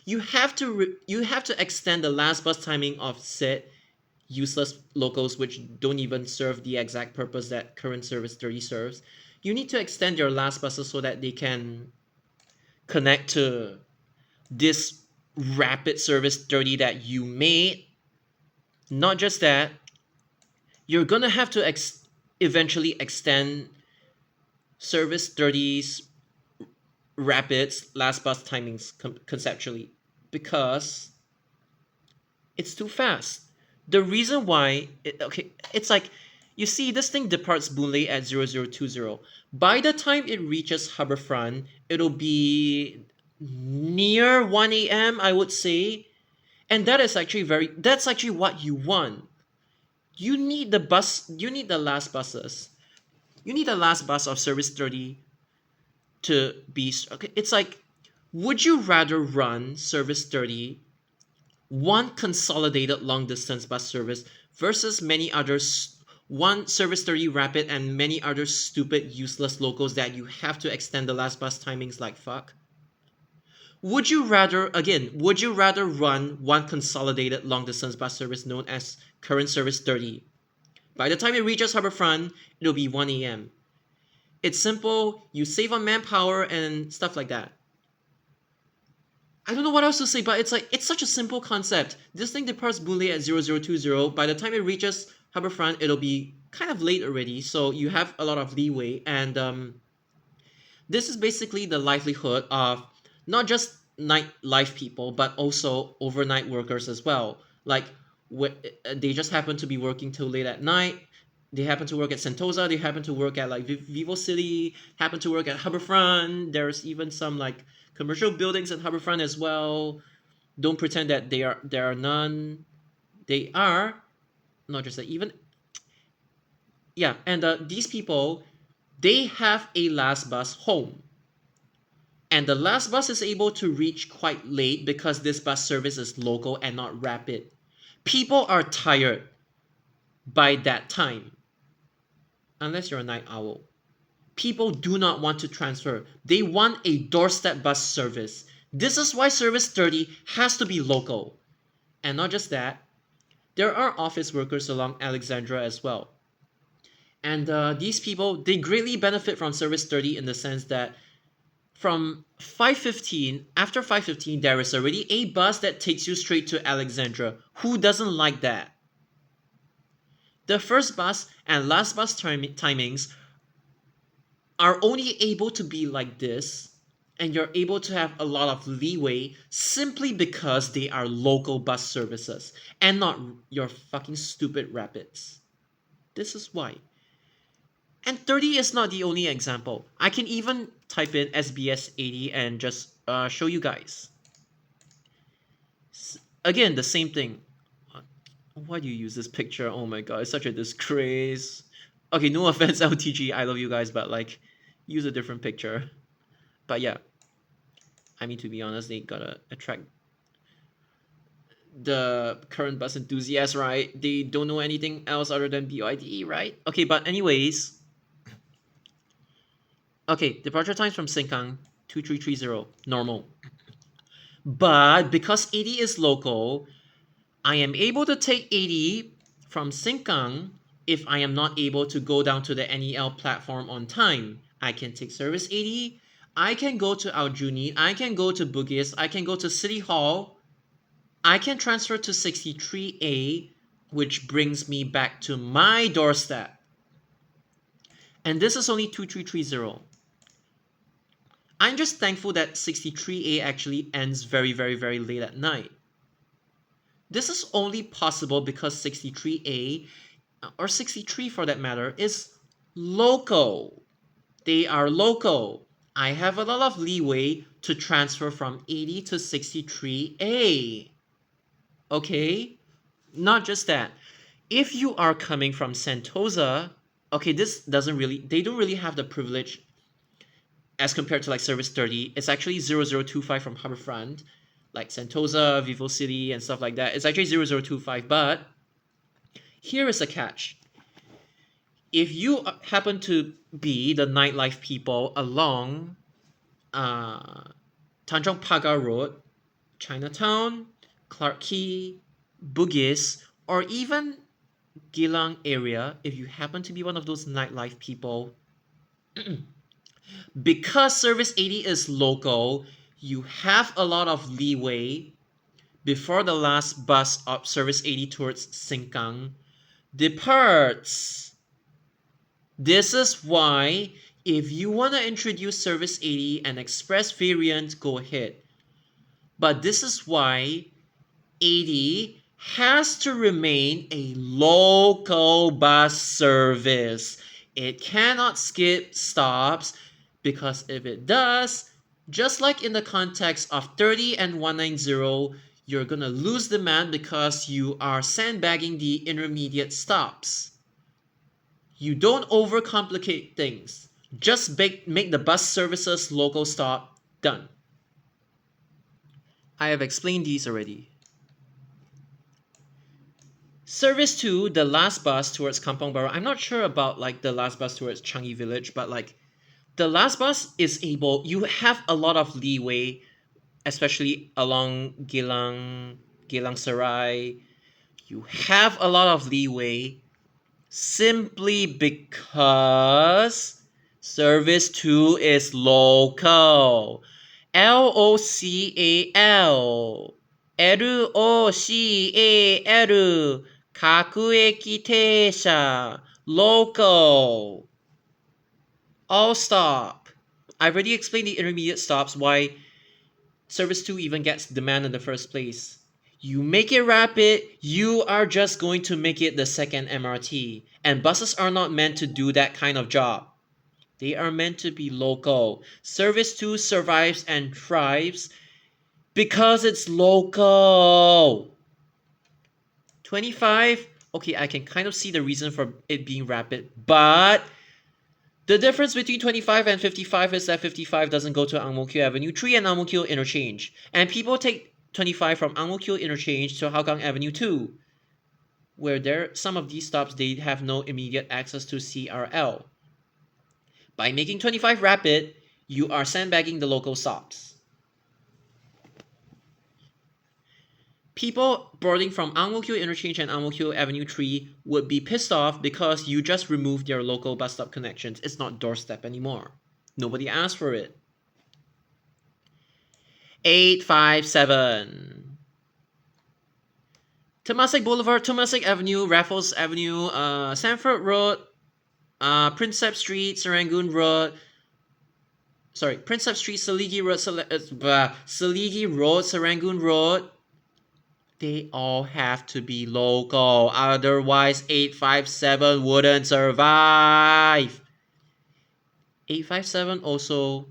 you have to extend the last bus timing of said useless locals which don't even serve the exact purpose that current service 30 serves. You need to extend your last buses so that they can connect to this rapid service 30 that you made. Not just that, you're gonna have to eventually extend service 30's rapids last bus timings conceptually because it's too fast. The reason why it's like you see this thing departs Boon Lay at 0020. By the time it reaches Harbourfront, it'll be near 1 a.m. I would say, and that's actually what you want. You need the last buses. You need the last bus of service 30 to be okay. It's like, would you rather run service 30, one consolidated long distance bus service versus many others, one service 30 rapid and many other stupid useless locals that you have to extend the last bus timings like fuck? Would you rather run one consolidated long distance bus service known as current service 30 By the time it reaches Harbourfront, it'll be 1 a.m. It's simple, you save on manpower and stuff like that. I don't know what else to say, but it's such a simple concept. This thing departs Boulay at 0020. By the time it reaches Harbourfront, it'll be kind of late already, so you have a lot of leeway. And this is basically the livelihood of not just nightlife people, but also overnight workers as well. Like, they just happen to be working till late at night. They happen to work at Sentosa. They happen to work at like Vivo City. Happen to work at Harbourfront. There's even some like commercial buildings at Harbourfront as well. Don't pretend that there are none. They are not just that. Even yeah, and these people, they have a last bus home. And the last bus is able to reach quite late because this bus service is local and not rapid. People are tired by that time, unless you're a night owl. People do not want to transfer. They want a doorstep bus service. This is why Service 30 has to be local. And not just that, there are office workers along Alexandra as well. And these people, they greatly benefit from Service 30 in the sense that from 5:15, after 5:15, there is already a bus that takes you straight to Alexandra. Who doesn't like that? The first bus and last bus timings are only able to be like this, and you're able to have a lot of leeway simply because they are local bus services and not your fucking stupid rapids. This is why. And 30 is not the only example. I can even type in SBS 80 and just show you guys. Again, the same thing. Why do you use this picture? Oh my god, it's such a disgrace. Okay, no offense, LTG, I love you guys, but like, use a different picture. But yeah, I mean, to be honest, they gotta attract the current bus enthusiasts, right? They don't know anything else other than BYD, right? Okay, but anyways, okay, departure times from Sengkang, 2330, normal. But because 80 is local, I am able to take 80 from Sengkang if I am not able to go down to the NEL platform on time. I can take service 80, I can go to Aljunied, I can go to Bugis, I can go to City Hall, I can transfer to 63A, which brings me back to my doorstep. And this is only 2330. I'm just thankful that 63A actually ends very, very, very late at night. This is only possible because 63A, or 63 for that matter, is local. They are local. I have a lot of leeway to transfer from 80 to 63A. Okay? Not just that. If you are coming from Sentosa, okay, they don't really have the privilege as compared to like Service 30. It's actually 0025 from Harbourfront, like Sentosa, Vivo City, and stuff like that. It's actually 0025, but here is a catch. If you happen to be the nightlife people along Tanjong Pagar Road, Chinatown, Clarke Quay, Bugis, or even Geylang area, if you happen to be one of those nightlife people, because Service 80 is local, you have a lot of leeway before the last bus of Service 80 towards Sengkang departs. This is why if you want to introduce Service 80 and express variant, go ahead. But this is why 80 has to remain a local bus service. It cannot skip stops because if it does, just like in the context of 30 and 190, you're gonna lose demand because you are sandbagging the intermediate stops. You don't overcomplicate things. Just make the bus services local stop. Done. I have explained these already. Service 2, the last bus towards Kampong Bahru. I'm not sure about like the last bus towards Changi Village, but like the last bus is able, you have a lot of leeway, especially along Geylang Serai. You have a lot of leeway Simply because service 2 is local. LOCAL. LOCAL. 各駅停車 local. All stop. I've already explained the intermediate stops, why service 2 even gets demand in the first place. You make it rapid, you are just going to make it the second MRT. And buses are not meant to do that kind of job. They are meant to be local. Service 2 survives and thrives because it's local. 25, okay, I can kind of see the reason for it being rapid, but the difference between 25 and 55 is that 55 doesn't go to Ang Mo Kio Avenue 3 and Ang Mo Kio Interchange. And people take 25 from Ang Mo Kio Interchange to Hougang Avenue 2, where some of these stops, they have no immediate access to CRL. By making 25 rapid, you are sandbagging the local stops. People boarding from Ang Mo Kio Interchange and Ang Mo Kio Avenue 3 would be pissed off because you just removed their local bus stop connections. It's not doorstep anymore. Nobody asked for it. 857. Temasek Boulevard, Temasek Avenue, Raffles Avenue, Sanford Road, Prinsep Street, Serangoon Road. Sorry, Prinsep Street, Saligi Road, Saligi Road, Serangoon Road. They all have to be local. Otherwise, 857 wouldn't survive. 857 also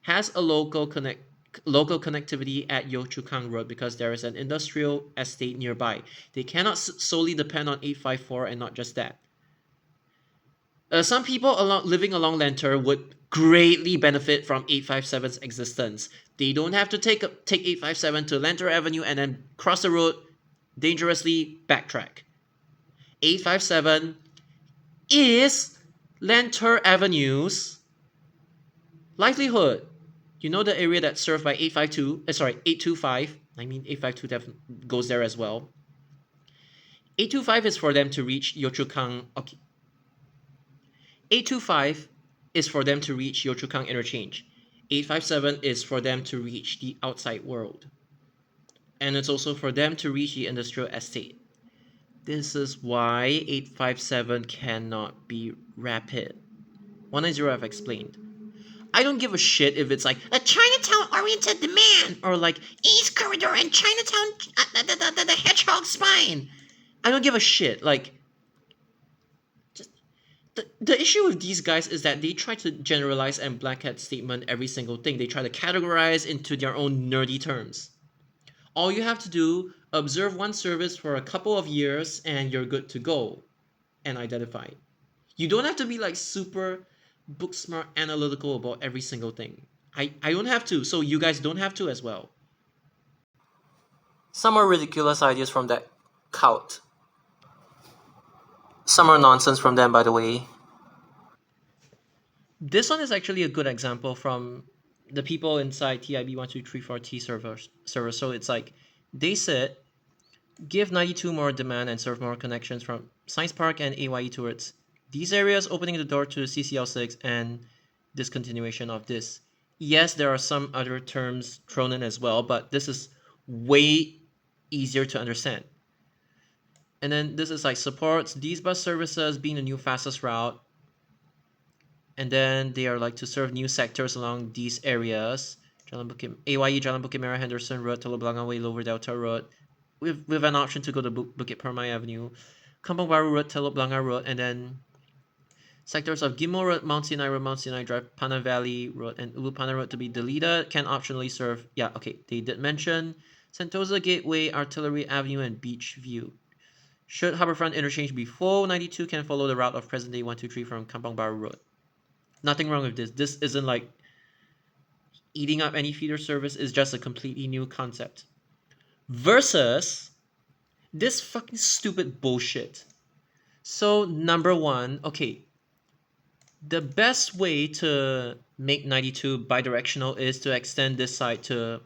has a local connectivity at Yio Chu Kang Road because there is an industrial estate nearby. They cannot solely depend on 854 and not just that. Some people living along Lantern would greatly benefit from 857's existence. They don't have to take 857 to Lantern Avenue and then cross the road, dangerously backtrack. 857 is Lantern Avenue's livelihood. You know the area that's served by 825. I mean, 852 goes there as well. 825 is for them to reach Yio Chu Kang. Okay. 825 is for them to reach Yio Chu Kang Interchange. 857 is for them to reach the outside world. And it's also for them to reach the industrial estate. This is why 857 cannot be rapid. 190 I've explained. I don't give a shit if it's like a Chinatown-oriented demand or like East Corridor and Chinatown, the Hedgehog Spine. I don't give a shit. Like, just the issue with these guys is that they try to generalize and blanket statement every single thing. They try to categorize into their own nerdy terms. All you have to do, observe one service for a couple of years and you're good to go and identify it. You don't have to be like super book smart analytical about every single thing. I don't have to, so you guys don't have to as well. Some are ridiculous ideas from that cult. Some are nonsense from them, by the way. This one is actually a good example from the people inside TIB1234T servers. So it's like they said, give 92 more demand and serve more connections from Science Park and AYE towards these areas, opening the door to CCL6 and discontinuation of this. Yes, there are some other terms thrown in as well, but this is way easier to understand. And then this is like supports these bus services being the new fastest route. And then they are like to serve new sectors along these areas. AYE, Jalan Bukit Merah, Henderson Road, Telok Blangah Way, Lower Delta Road, with an option to go to Bukit Permai Avenue, Kampong Baru Road, Telok Blangah Road, and then sectors of Ghim Moh Road, Mount Sinai Road, Mount Sinai Drive, Pandan Valley Road, and Ulu Pandan Road to be deleted. Can optionally serve, yeah, okay, they did mention Sentosa Gateway, Artillery Avenue, and Beach View. Should Harbourfront Interchange be full, 92 can follow the route of present-day 123 from Kampong Baru Road. Nothing wrong with this. This isn't like eating up any feeder service. Is just a completely new concept. Versus this fucking stupid bullshit. So number one, okay, the best way to make 92 bidirectional is to extend this side to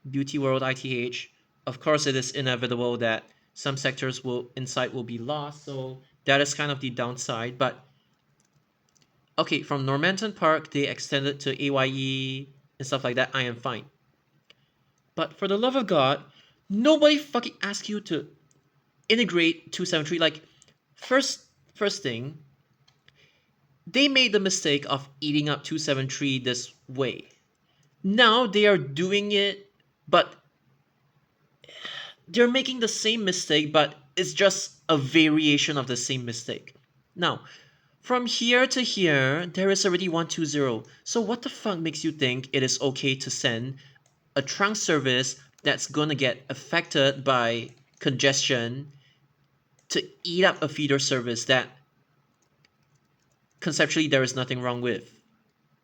Beauty World ITH. Of course, it is inevitable that some sectors inside will be lost, so That is kind of the downside. But okay, from Normanton Park, they extended to AYE and stuff like that. I am fine. But for the love of God, nobody fucking asked you to integrate 273. Like, first, first thing, they made the mistake of eating up 273 this way. Now they are doing it, but they're making the same mistake, but it's just a variation of the same mistake. Now, from here to here, there is already 120. So what the fuck makes you think it is okay to send a trunk service that's gonna get affected by congestion to eat up a feeder service that conceptually there is nothing wrong with?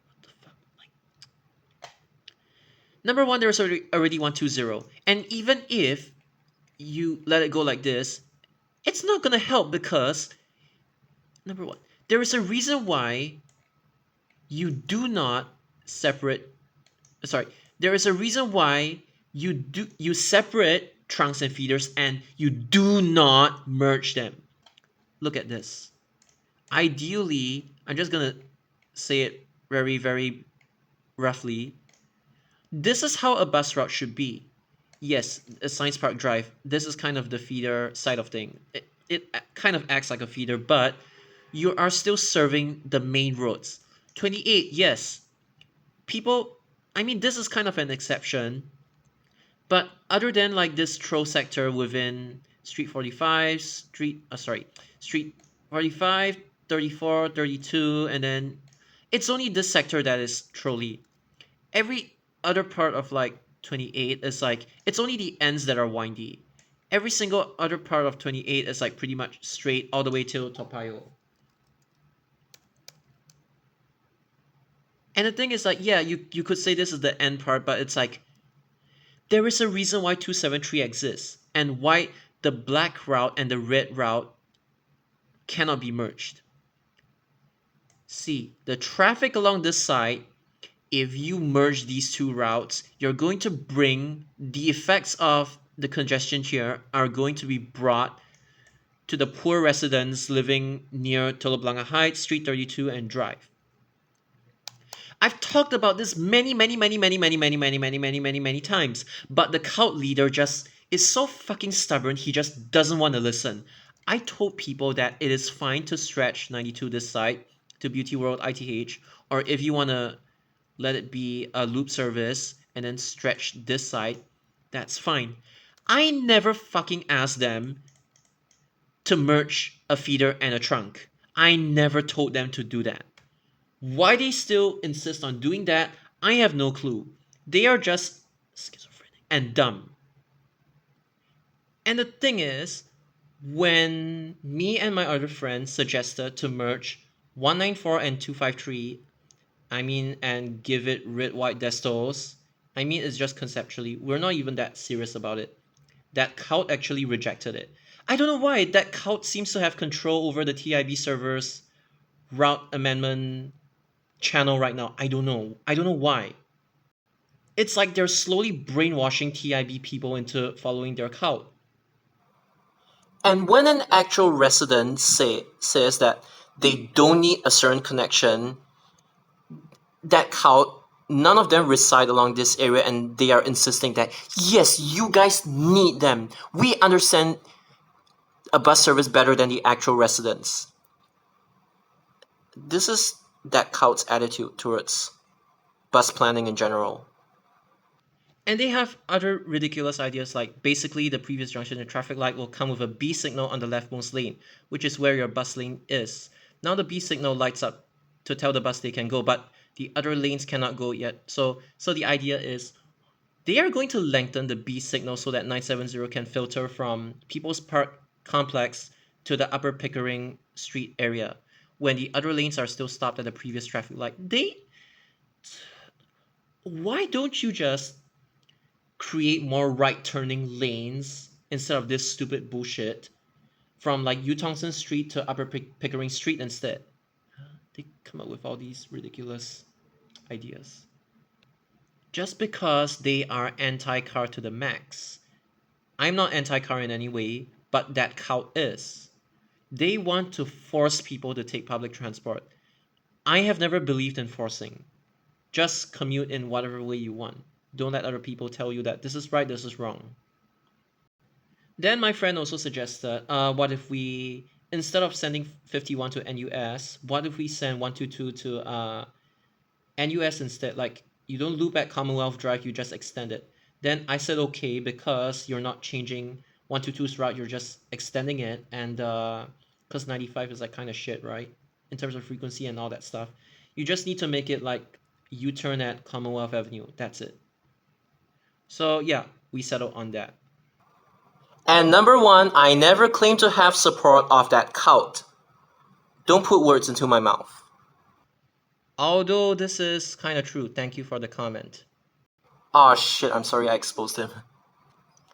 What the fuck? Like, number one, there's already 120. And even if you let it go like this, it's not gonna help because number one, there is a reason why you do not separate. Sorry, there is a reason why you separate trunks and feeders and you do not merge them. Look at this. Ideally, I'm just gonna say it very, very roughly. This is how a bus route should be. Yes, a Science Park Drive. This is kind of the feeder side of thing. It kind of acts like a feeder, but you are still serving the main roads. 28, yes. People, I mean, this is kind of an exception, but other than like this throw sector within Street 45, Street 45, 34, 32, and then it's only this sector that is trolley. Every other part of like 28 is like, it's only the ends that are windy. Every single other part of 28 is like pretty much straight all the way till Topayo. And the thing is like, yeah, you could say this is the end part, but it's like, there is a reason why 273 exists and why the black route and the red route cannot be merged. See, the traffic along this side, if you merge these two routes, you're going to bring the effects of the congestion here are going to be brought to the poor residents living near Toloblanca Heights, Street 32, and Drive. I've talked about this many times, but the cult leader just is so fucking stubborn, he just doesn't want to listen. I told people that it is fine to stretch 92 this side to Beauty World ITH, or if you want to let it be a loop service and then stretch this side, that's fine. I never fucking asked them to merge a feeder and a trunk. I never told them to do that. Why they still insist on doing that, I have no clue. They are just schizophrenic and dumb. And the thing is, when me and my other friends suggested to merge 194 and 253, and give it red white destos, it's just conceptually, we're not even that serious about it. That cult actually rejected it. I don't know why. That cult seems to have control over the TIB server's route amendment channel right now. I don't know. I don't know why. It's like they're slowly brainwashing TIB people into following their cult. And when an actual resident says that they don't need a certain connection, that cult, none of them reside along this area and they are insisting that, yes, you guys need them. We understand a bus service better than the actual residents. This is that cult's attitude towards bus planning in general. And they have other ridiculous ideas like basically the previous junction and traffic light will come with a B signal on the leftmost lane, which is where your bus lane is. Now the B signal lights up to tell the bus they can go, but the other lanes cannot go yet. So the idea is they are going to lengthen the B signal so that 970 can filter from People's Park complex to the Upper Pickering Street area when the other lanes are still stopped at the previous traffic light. Why don't you just create more right turning lanes instead of this stupid bullshit from like Utangston Street to Upper Pickering Street instead? They come up with all these ridiculous ideas. Just because they are anti-car to the max. I'm not anti-car in any way, but that cult is. They want to force people to take public transport. I have never believed in forcing. Just commute in whatever way you want. Don't let other people tell you that this is right, this is wrong. Then my friend also suggested, what if we, instead of sending 51 to NUS, what if we send 122 to NUS instead? Like, you don't loop at Commonwealth Drive, you just extend it. Then I said okay, because you're not changing 122's route, you're just extending it. And because 95 is like kind of shit, right? In terms of frequency and all that stuff. You just need to make it like U-turn at Commonwealth Avenue. That's it. So yeah, we settled on that. And number one, I never claim to have support of that cult. Don't put words into my mouth. Although this is kind of true. Thank you for the comment. Oh shit, I'm sorry I exposed him.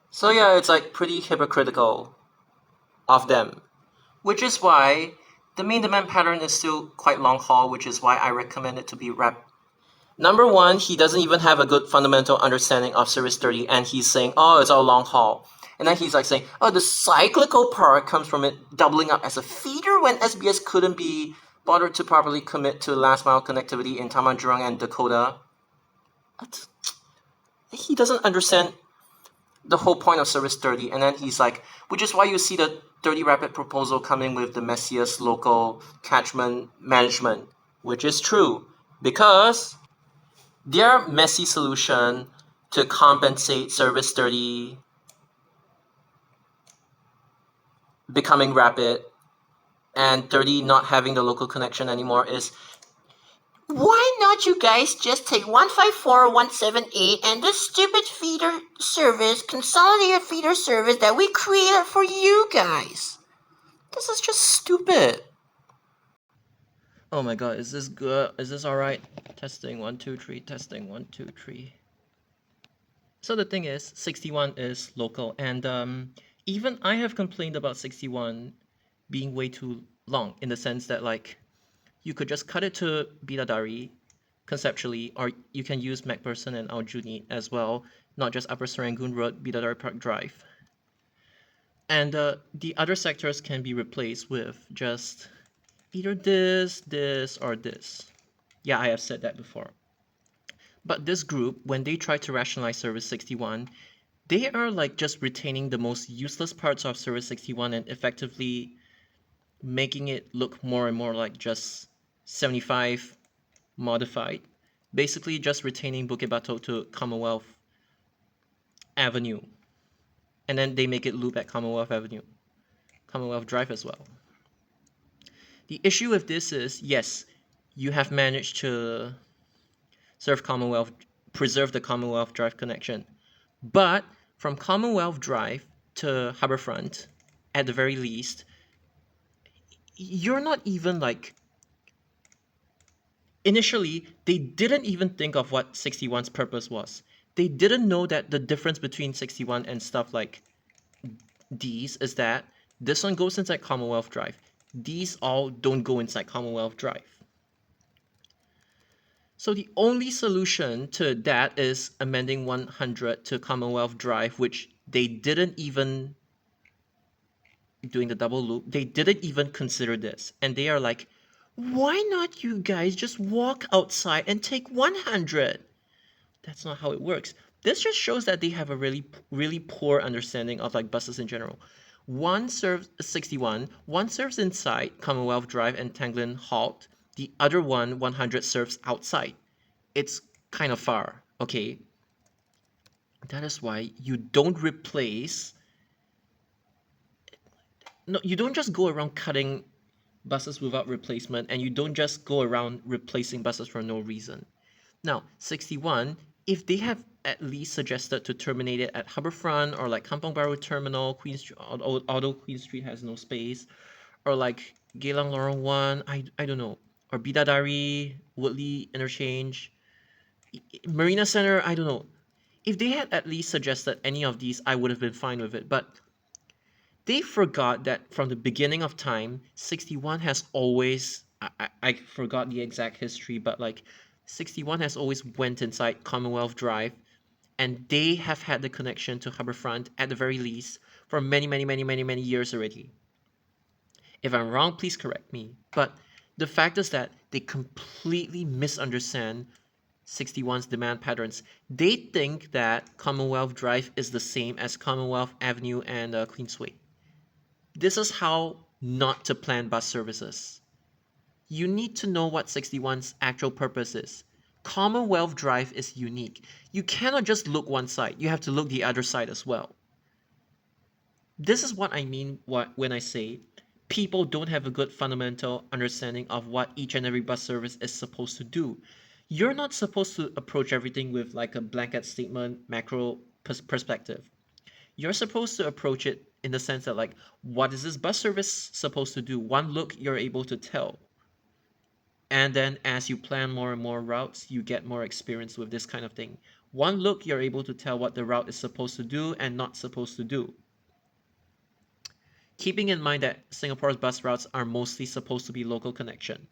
So yeah, it's like pretty hypocritical of them. Which is why the main demand pattern is still quite long haul, which is why I recommend it to be rep. Number one, he doesn't even have a good fundamental understanding of Service 30, and he's saying, oh, it's all long haul. And then he's like saying, oh, the cyclical part comes from it doubling up as a feeder when SBS couldn't be bothered to properly commit to last mile connectivity in Taman Jurong and Dakota. What? He doesn't understand the whole point of Service 30. And then he's like, which is why you see the 30 Rapid proposal coming with the messiest local catchment management, which is true. Because their messy solution to compensate Service 30 becoming rapid and 30 not having the local connection anymore is, why not you guys just take 154, 178 and this stupid feeder service, consolidated feeder service that we created for you guys? This is just stupid. Oh my god, is this good? Is this alright? Testing 1, 2, 3, testing 1, 2, 3. So the thing is, 61 is local, and even I have complained about 61 being way too long, in the sense that like you could just cut it to Bidadari conceptually, or you can use MacPherson and Aljunied as well, not just Upper Serangoon Road, Bidadari Park Drive. And the other sectors can be replaced with just either this, or this. Yeah, I have said that before. But this group, when they try to rationalize Service 61, they are like just retaining the most useless parts of Service 61 and effectively making it look more and more like just 75 modified. Basically just retaining Bukit Batok to Commonwealth Avenue. And then they make it loop at Commonwealth Avenue, Commonwealth Drive as well. The issue with this is, yes, you have managed to serve Commonwealth, preserve the Commonwealth Drive connection. But from Commonwealth Drive to Harbourfront, at the very least, you're not even like. Initially, they didn't even think of what 61's purpose was. They didn't know that the difference between 61 and stuff like these is that this one goes inside Commonwealth Drive. These all don't go inside Commonwealth Drive. So the only solution to that is amending 100 to Commonwealth Drive, which they didn't even, doing the double loop, they didn't even consider this. And they are like, why not you guys just walk outside and take 100? That's not how it works. This just shows that they have a really poor understanding of like buses in general. One serves 61, one serves inside Commonwealth Drive and Tanglin Halt. The other one, 100, serves outside. It's kind of far, okay? That is why you don't replace. No, you don't just go around cutting buses without replacement, and you don't just go around replacing buses for no reason. Now, 61, if they have at least suggested to terminate it at Harbourfront or like Kampong Baru Terminal, Queen Street, although Queen Street has no space, or like Geylang Lorong 1, I don't know, or Bidadari, Woodley Interchange, Marina Center, I don't know. If they had at least suggested any of these, I would have been fine with it. But they forgot that from the beginning of time, 61 has always, I forgot the exact history, but like 61 has always went inside Commonwealth Drive, and they have had the connection to Harbourfront at the very least for many, many, many, many, many years already. If I'm wrong, please correct me. But the fact is that they completely misunderstand 61's demand patterns. They think that Commonwealth Drive is the same as Commonwealth Avenue and Queensway. This is how not to plan bus services. You need to know what 61's actual purpose is. Commonwealth Drive is unique. You cannot just look one side, you have to look the other side as well. This is what I mean when I say people don't have a good fundamental understanding of what each and every bus service is supposed to do. You're not supposed to approach everything with like a blanket statement, macro perspective. You're supposed to approach it in the sense that, like, what is this bus service supposed to do? One look, you're able to tell. And then as you plan more and more routes, you get more experience with this kind of thing. One look, you're able to tell what the route is supposed to do and not supposed to do. Keeping in mind that Singapore's bus routes are mostly supposed to be local connection.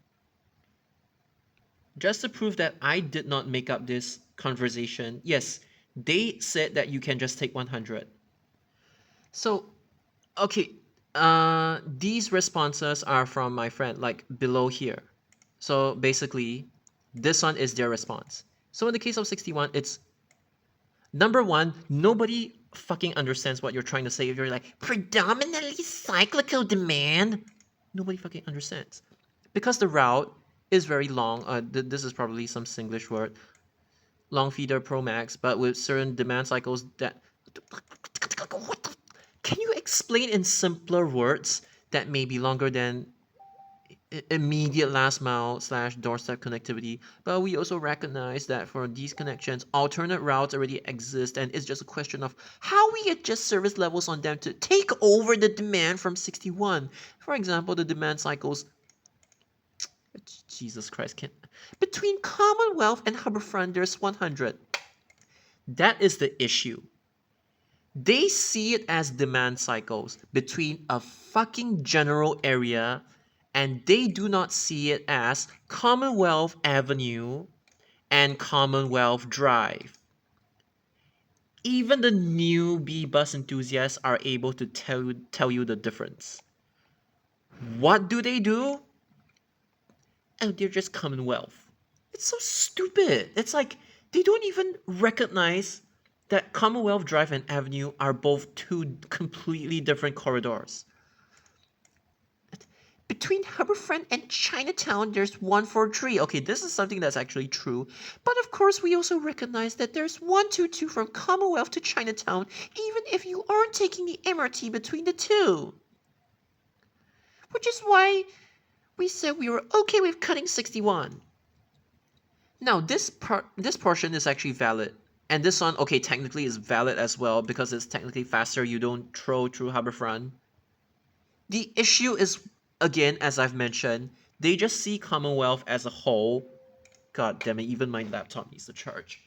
Just to prove that I did not make up this conversation, yes, they said that you can just take 100. So, okay, these responses are from my friend, like below here. So basically, this one is their response. So in the case of 61, it's number one, nobody fucking understands what you're trying to say. If you're like, predominantly cyclical demand, nobody fucking understands. Because the route is very long, this is probably some Singlish word, long feeder Pro Max, but with certain demand cycles that... What the... Can you explain in simpler words that may be longer than immediate last mile slash doorstep connectivity, but we also recognize that for these connections, alternate routes already exist, and it's just a question of how we adjust service levels on them to take over the demand from 61. For example, the demand cycles, Jesus Christ, between Commonwealth and Harbourfront, there's 100. That is the issue. They see it as demand cycles between a fucking general area, and they do not see it as Commonwealth Avenue and Commonwealth Drive. Even the newbie bus enthusiasts are able to tell you the difference. What do? Oh, they're just Commonwealth. It's so stupid. It's like they don't even recognize that Commonwealth Drive and Avenue are both two completely different corridors. Between Harbourfront and Chinatown, there's 143. Okay, this is something that's actually true. But of course, we also recognize that there's 122 from Commonwealth to Chinatown, even if you aren't taking the MRT between the two. Which is why we said we were okay with cutting 61. Now, this portion is actually valid. And this one, okay, technically is valid as well because it's technically faster. You don't throw through Harbourfront. The issue is, again, as I've mentioned, they just see Commonwealth as a whole. God damn it, even my laptop needs to charge.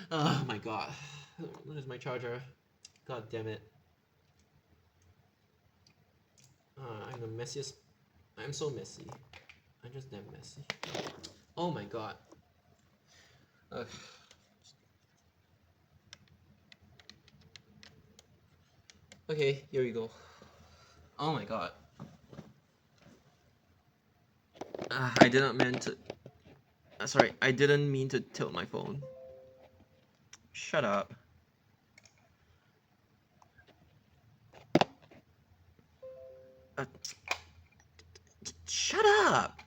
Oh my god. Where's my charger? God damn it. I'm the messiest. I'm so messy. I'm just damn messy. Oh my god. Okay, here we go. Oh my god. I didn't mean to. Sorry, I didn't mean to tilt my phone. Shut up. Shut up!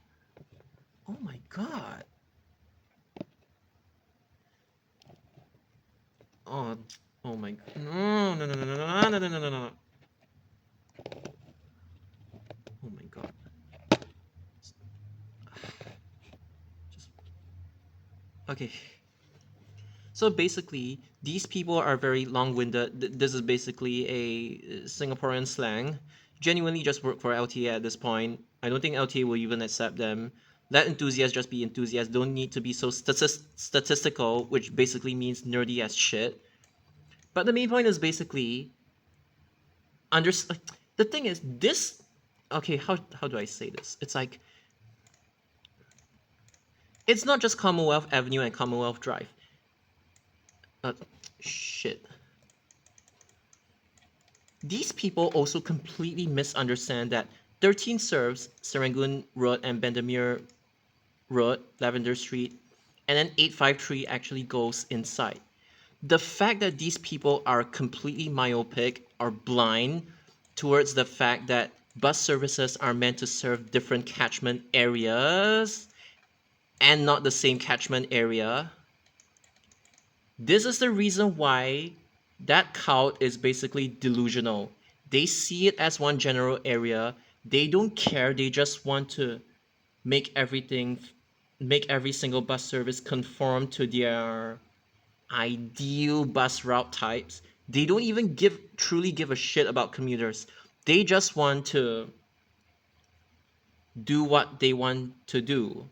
Oh my god. Oh my god. No. Oh my god. Just... Okay. So basically, these people are very long-winded. This is basically a Singaporean slang. Genuinely just work for LTA at this point. I don't think LTA will even accept them. Let enthusiasts just be enthusiasts. Don't need to be so statistical, which basically means nerdy as shit. But the main point is basically... the thing is, this... Okay, how do I say this? It's like... It's not just Commonwealth Avenue and Commonwealth Drive. Shit. These people also completely misunderstand that 13 serves Serangoon Road and Bendemeer Road, Lavender Street, and then 853 actually goes inside. The fact that these people are completely myopic or blind towards the fact that bus services are meant to serve different catchment areas and not the same catchment area. This is the reason why that cult is basically delusional. They see it as one general area. They don't care. They just want to make everything, make every single bus service conform to their ideal bus route types. They don't even truly give a shit about commuters. They just want to do what they want to do,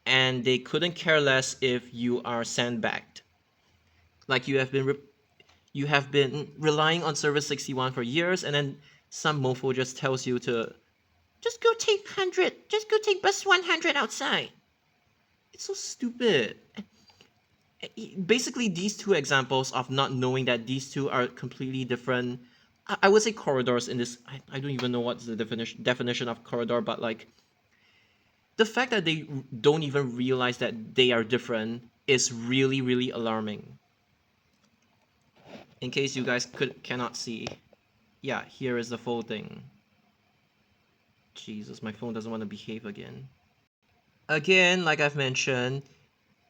and they couldn't care less if you are sandbagged. Like you have been relying on Service 61 for years, and then some mofo just tells you to just go take 100, just go take bus 100 outside. It's so stupid. Basically, these two examples of not knowing that these two are completely different. I would say corridors in this. I don't even know what's the definition of corridor, but like the fact that they don't even realize that they are different is really really alarming. In case you guys cannot see, yeah, here is the full thing. Jesus, my phone doesn't want to behave again. Again, like I've mentioned,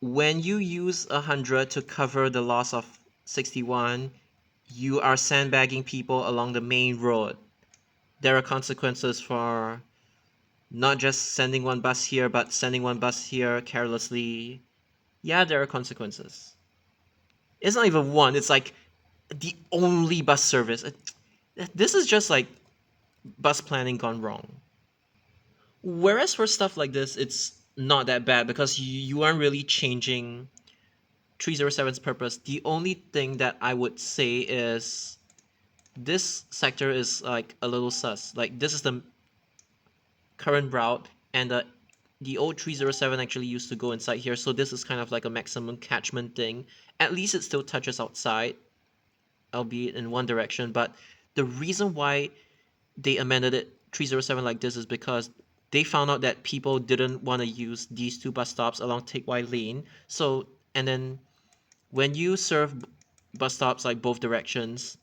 when you use 100 to cover the loss of 61, you are sandbagging people along the main road. There are consequences for not just sending one bus here, but sending one bus here carelessly. Yeah, there are consequences. It's not even one, it's like the only bus service. This is just like bus planning gone wrong. Whereas for stuff like this, it's not that bad because you aren't really changing 307's purpose. The only thing that I would say is this sector is like a little sus. Like this is the current route, and the old 307 actually used to go inside here, so this is kind of like a maximum catchment thing. At least it still touches outside, albeit in one direction. But the reason why they amended it 307 like this is because they found out that people didn't want to use these two bus stops along Take Y Lane. So, and then when you serve bus stops like both directions,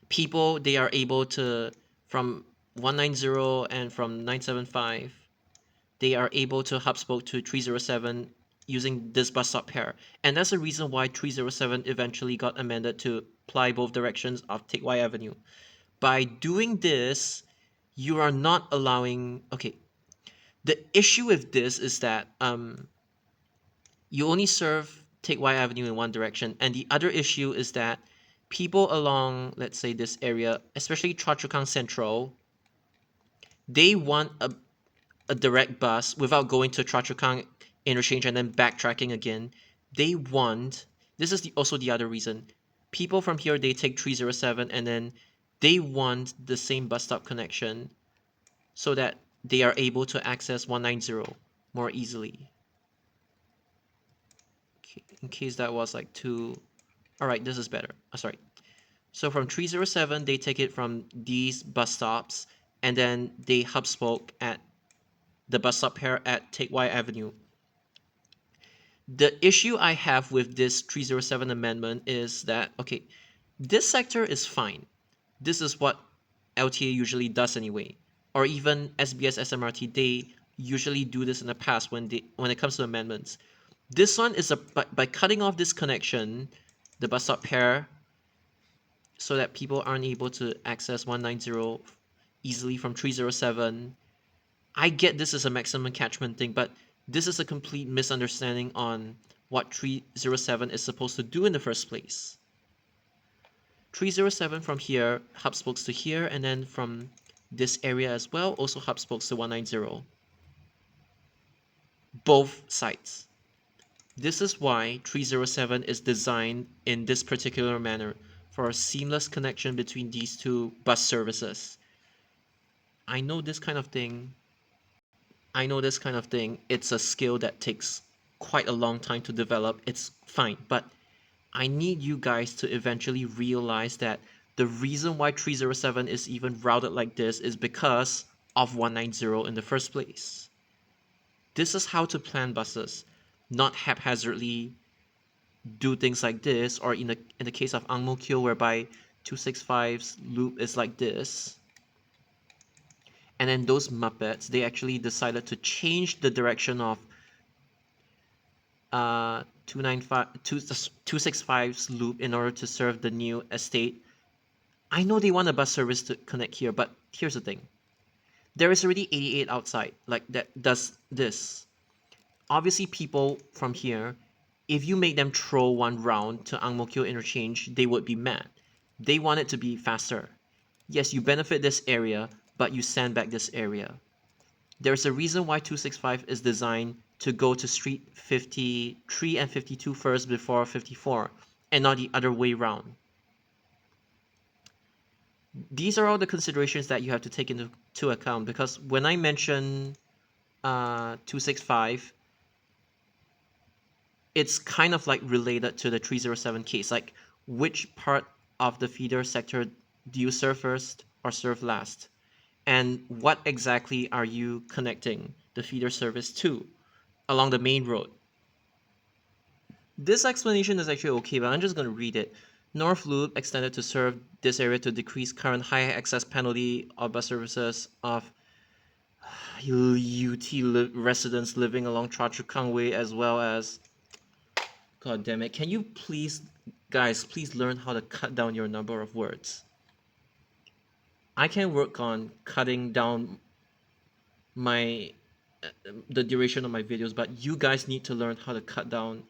people they are able to from 190 and from 975, they are able to hub spoke to 307 using this bus stop pair. And that's the reason why 307 eventually got amended to ply both directions of Take Y Avenue. By doing this, you are not allowing. Okay, the issue with this is that you only serve Take Y Avenue in one direction, and the other issue is that people along, let's say, this area, especially Choa Chu Kang Central, they want a direct bus without going to Choa Chu Kang interchange and then backtracking again. They want, this is also the other reason. People from here, they take 307 and then they want the same bus stop connection so that they are able to access 190 more easily. Okay, in case that was like too... Alright, this is better. Sorry. So from 307, they take it from these bus stops and then they hub spoke at the bus stop here at Take Y Avenue. The issue I have with this 307 amendment is that, okay, this sector is fine. This is what LTA usually does anyway. Or even SBS SMRT, they usually do this in the past when it comes to amendments. This one is by cutting off this connection, the bus stop pair, so that people aren't able to access 190 easily from 307. I get this is a maximum catchment thing, but this is a complete misunderstanding on what 307 is supposed to do in the first place. 307 from here hub spokes to here, and then from this area as well also hub spokes to 190. Both sides. This is why 307 is designed in this particular manner, for a seamless connection between these two bus services. I know this kind of thing it's a skill that takes quite a long time to develop. It's fine, but I need you guys to eventually realize that the reason why 307 is even routed like this is because of 190 in the first place. This is how to plan buses, not haphazardly do things like this, or in the case of Ang Mo Kio, whereby 265's loop is like this. And then those Muppets, they actually decided to change the direction of 265's loop in order to serve the new estate. I know they want a bus service to connect here, but here's the thing. There is already 88 outside, like that does this. Obviously, people from here, if you make them throw one round to Ang Mo Kio interchange, they would be mad. They want it to be faster. Yes, you benefit this area, but you sandbag this area. There's a reason why 265 is designed to go to street 53 and 52 first before 54, and not the other way round. These are all the considerations that you have to take into account, because when I mention 265, it's kind of like related to the 307 case. Like, which part of the feeder sector do you serve first or serve last? And what exactly are you connecting the feeder service to along the main road? This explanation is actually okay, but I'm just going to read it. North Loop extended to serve this area to decrease current high excess penalty of bus services of residents living along Choa Chu Kang Way, as well as... God damn it. Can you please, guys, please learn how to cut down your number of words? I can work on cutting down my the duration of my videos, but you guys need to learn how to cut down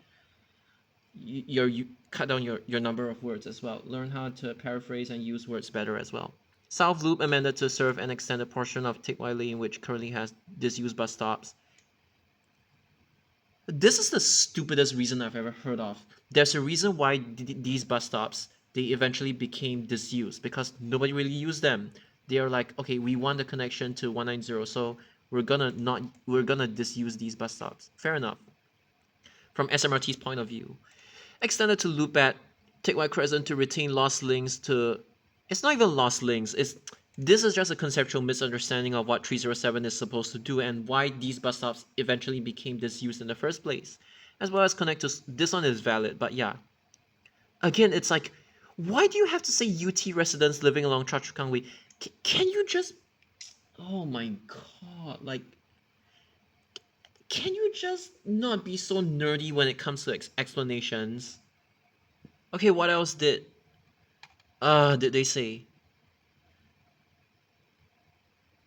your number of words as well. Learn how to paraphrase and use words better as well. South Loop amended to serve an extended portion of Teck Whye Lane, which currently has disused bus stops. This is the stupidest reason I've ever heard of. There's a reason why these bus stops, they eventually became disused, because nobody really used them. They are like, okay, we want the connection to 190, so we're gonna disuse these bus stops. Fair enough. From SMRT's point of view, extended to loop at Teck Whye Crescent to retain lost links to... It's not even lost links. This is just a conceptual misunderstanding of what 307 is supposed to do and why these bus stops eventually became disused in the first place, as well as connect to... This one is valid, but yeah. Again, it's like, why do you have to say UT residents living along Choa Chu Kang Way? Can you just... Oh my god, like... Can you just not be so nerdy when it comes to explanations? Okay, what else did they say?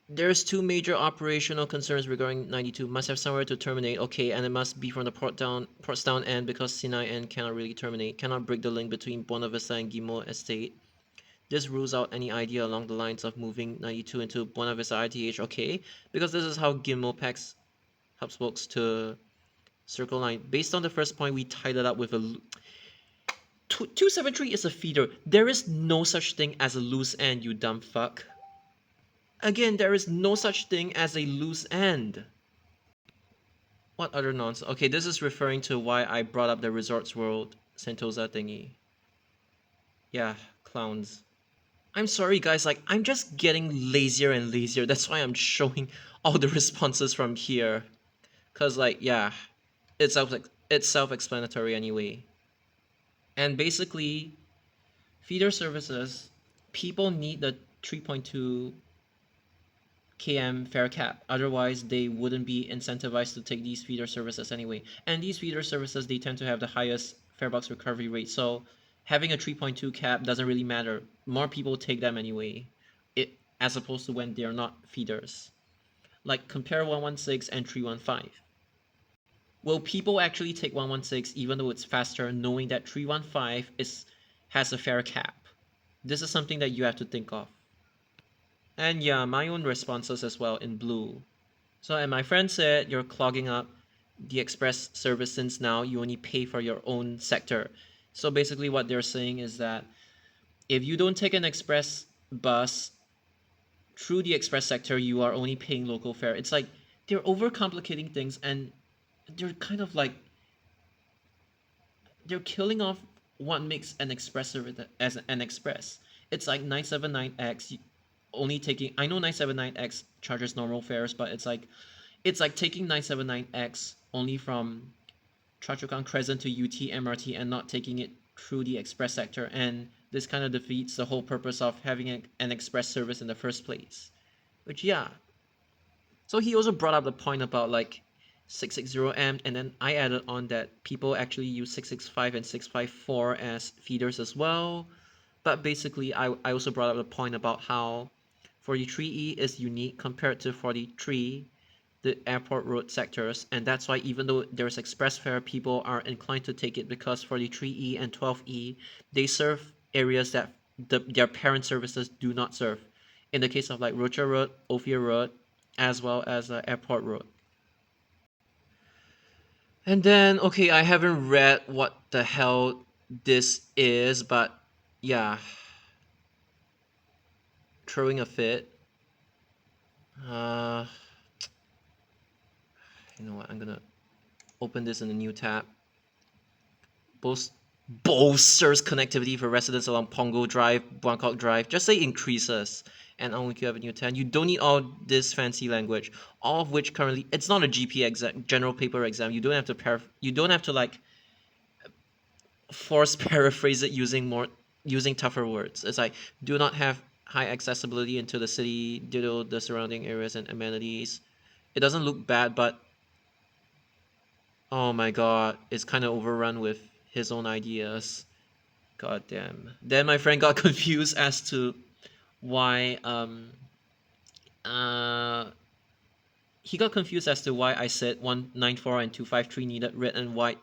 There's two major operational concerns regarding 92. Must have somewhere to terminate. Okay, and it must be from the ports down end, because Sinai end cannot really terminate. Cannot break the link between Buena Vista and Gimo Estate. This rules out any idea along the lines of moving 92 into Buena Vista ITH. Okay, because this is how Gimo packs hub spokes to Circle Line. Based on the first point, we tied it up with a... 273 is a feeder. There is no such thing as a loose end, you dumb fuck. Again, there is no such thing as a loose end. What other nonsense? Okay, this is referring to why I brought up the Resorts World Sentosa thingy. Yeah, clowns. I'm sorry guys, like, I'm just getting lazier and lazier. That's why I'm showing all the responses from here. Cause like, yeah, it's self-explanatory anyway. And basically, feeder services, people need the 3.2 km fare cap. Otherwise, they wouldn't be incentivized to take these feeder services anyway. And these feeder services, they tend to have the highest fare box recovery rate. So having a 3.2 cap doesn't really matter. More people take them anyway, as opposed to when they are not feeders. Like, compare 116 and 315. Will people actually take 116 even though it's faster, knowing that 315 has a fare cap? This is something that you have to think of. And yeah, my own responses as well in blue. So, and my friend said you're clogging up the express service since now you only pay for your own sector. So basically what they're saying is that if you don't take an express bus through the express sector, you are only paying local fare. It's like they're overcomplicating things, and they're kind of like, they're killing off what makes an express service as an express. it's like 979X only taking. I know 979X charges normal fares, but it's like taking 979X only from Choa Chu Kang Crescent to UT MRT and not taking it through the express sector, and this kind of defeats the whole purpose of having an express service in the first place. Which, yeah. So he also brought up the point about like 660M, and then I added on that people actually use 665 and 654 as feeders as well. But basically, I also brought up the point about how 43E is unique compared to 43, the airport road sectors, and that's why even though there's express fare, people are inclined to take it because 43E and 12E, they serve areas that their parent services do not serve. In the case of like Rocha Road, Ophir Road, as well as Airport Road. And then, okay, I haven't read what the hell this is, but yeah, throwing a fit. Uh, you know what? I'm gonna open this in a new tab. Bolsters connectivity for residents along Pongo Drive, Buangkok Drive. Just say increases. And Ang Mo Kio Avenue 10. You don't need all this fancy language. All of which currently, it's not a GP exam, general paper exam. You don't have to you don't have to like force paraphrase it using tougher words. It's like do not have high accessibility into the city due to the surrounding areas and amenities. It doesn't look bad, but oh my god, it's kind of overrun with his own ideas. God damn. Then my friend got confused as to why uh he got confused as to why I said 194 and 253 needed red and white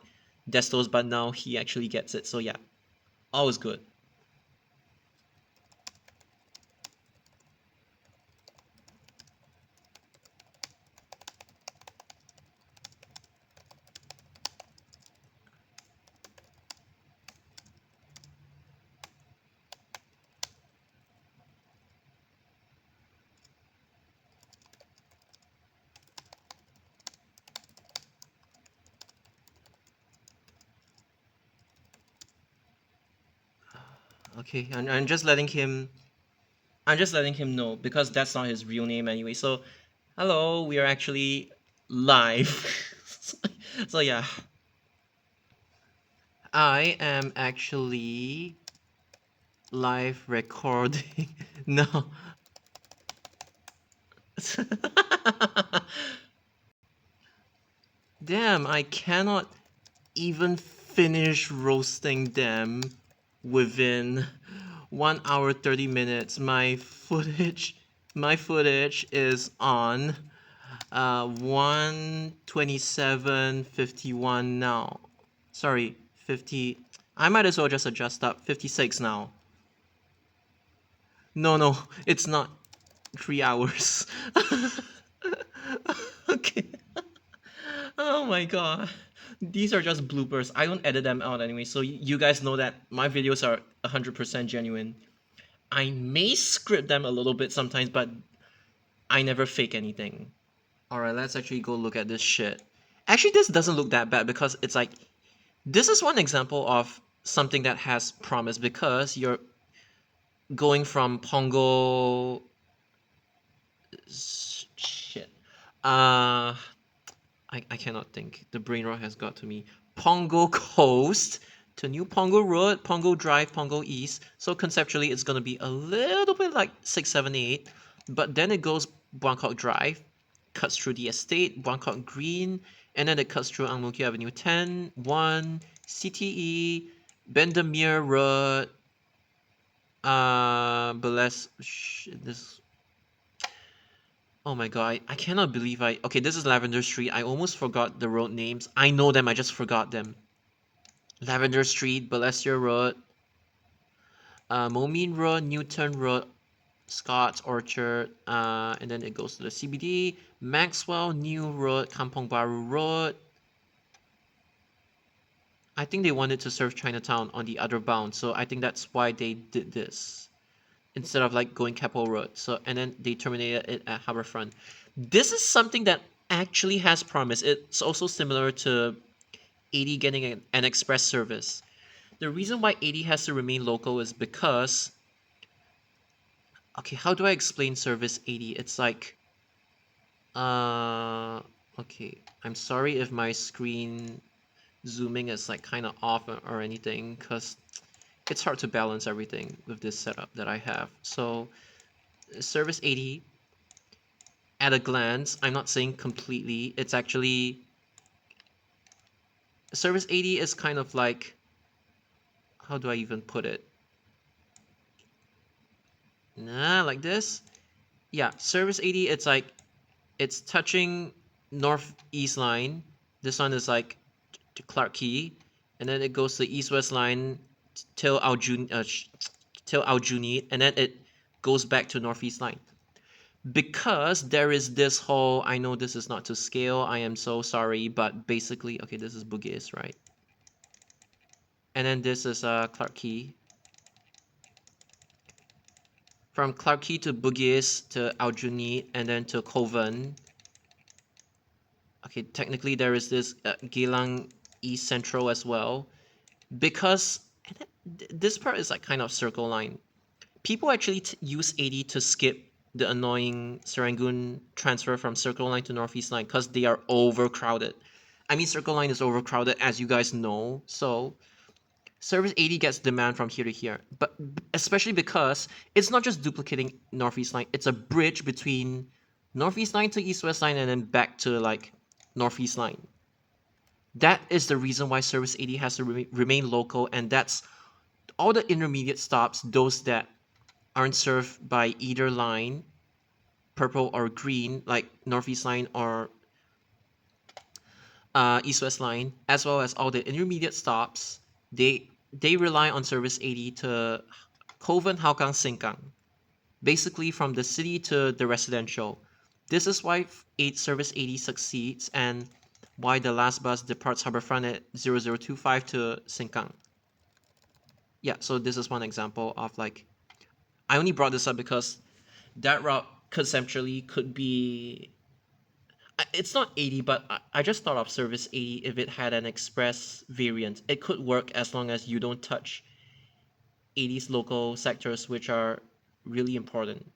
destos, but now he actually gets it. So yeah, all is good. Okay, and I'm just letting him know because that's not his real name anyway. So, hello, we are actually live. So yeah, I am actually live recording. No. Damn, I cannot even finish roasting them within 1 hour 30 minutes. My footage is on 127.51 now. Sorry, 50. I might as well just adjust up. 56 now. No, it's not 3 hours. Okay. Oh my god. These are just bloopers. I don't edit them out anyway, so you guys know that my videos are 100% genuine. I may script them a little bit sometimes, but I never fake anything. Alright, let's actually go look at this shit. Actually, this doesn't look that bad because it's like, this is one example of something that has promise because you're going from Pongo. Shit. I cannot think. The brain rot has got to me. Pongo Coast to New Pongo Road, Pongo Drive, Pongo East. So conceptually, it's gonna be a little bit like 678, but then it goes Buangkok Drive, cuts through the estate, Buangkok Green, and then it cuts through Ang Mo Kio Avenue 10, 1, CTE, Bendemeer Road, this. Oh my god, I cannot believe okay, this is Lavender Street. I almost forgot the road names. I know them, I just forgot them. Lavender Street, Balestier Road, Momin Road, Newton Road, Scott's Orchard, and then it goes to the CBD, Maxwell, New Road, Kampong Baru Road. I think they wanted to serve Chinatown on the other bound, so I think that's why they did this instead of like going Keppel Road. So and then they terminated it at Harbourfront. This is something that actually has promise. It's also similar to 80 getting an express service. The reason why 80 has to remain local is because Okay, how do I explain service 80? It's like, okay, I'm sorry if my screen zooming is like kind of off or anything, because it's hard to balance everything with this setup that I have. So service 80, at a glance, I'm not saying completely, it's actually, service 80 is kind of like, how do I even put it? Like this. Yeah, service 80, it's like, it's touching northeast line. This one is like to Clark Key, and then it goes to east-west line till Aljunied, and then it goes back to northeast line. Because there is this whole, I know this is not to scale, I am so sorry, but basically, okay, this is Bugis, right? And then this is Clark Key. From Clark Key to Bugis to Aljunied, and then to Kovan. Okay, technically there is this Geylang East Central as well. Because this part is like kind of circle line. People actually use 80 to skip the annoying Serangoon transfer from Circle Line to Northeast Line because they are overcrowded. I mean, Circle Line is overcrowded, as you guys know. So Service 80 gets demand from here to here, but especially because it's not just duplicating Northeast Line; it's a bridge between Northeast Line to East West Line and then back to like Northeast Line. That is the reason why Service 80 has to remain local, and that's all the intermediate stops, those that aren't served by either line, purple or green, like Northeast Line or East-West Line, as well as all the intermediate stops. They rely on Service 80 to Kovan, Hougang, Sengkang, basically from the city to the residential. This is why Service 80 succeeds and why the last bus departs Harbourfront at 0025 to Sengkang. Yeah, so this is one example of like, I only brought this up because that route conceptually could be, it's not 80, but I just thought of service 80 if it had an express variant. It could work as long as you don't touch 80's local sectors, which are really important.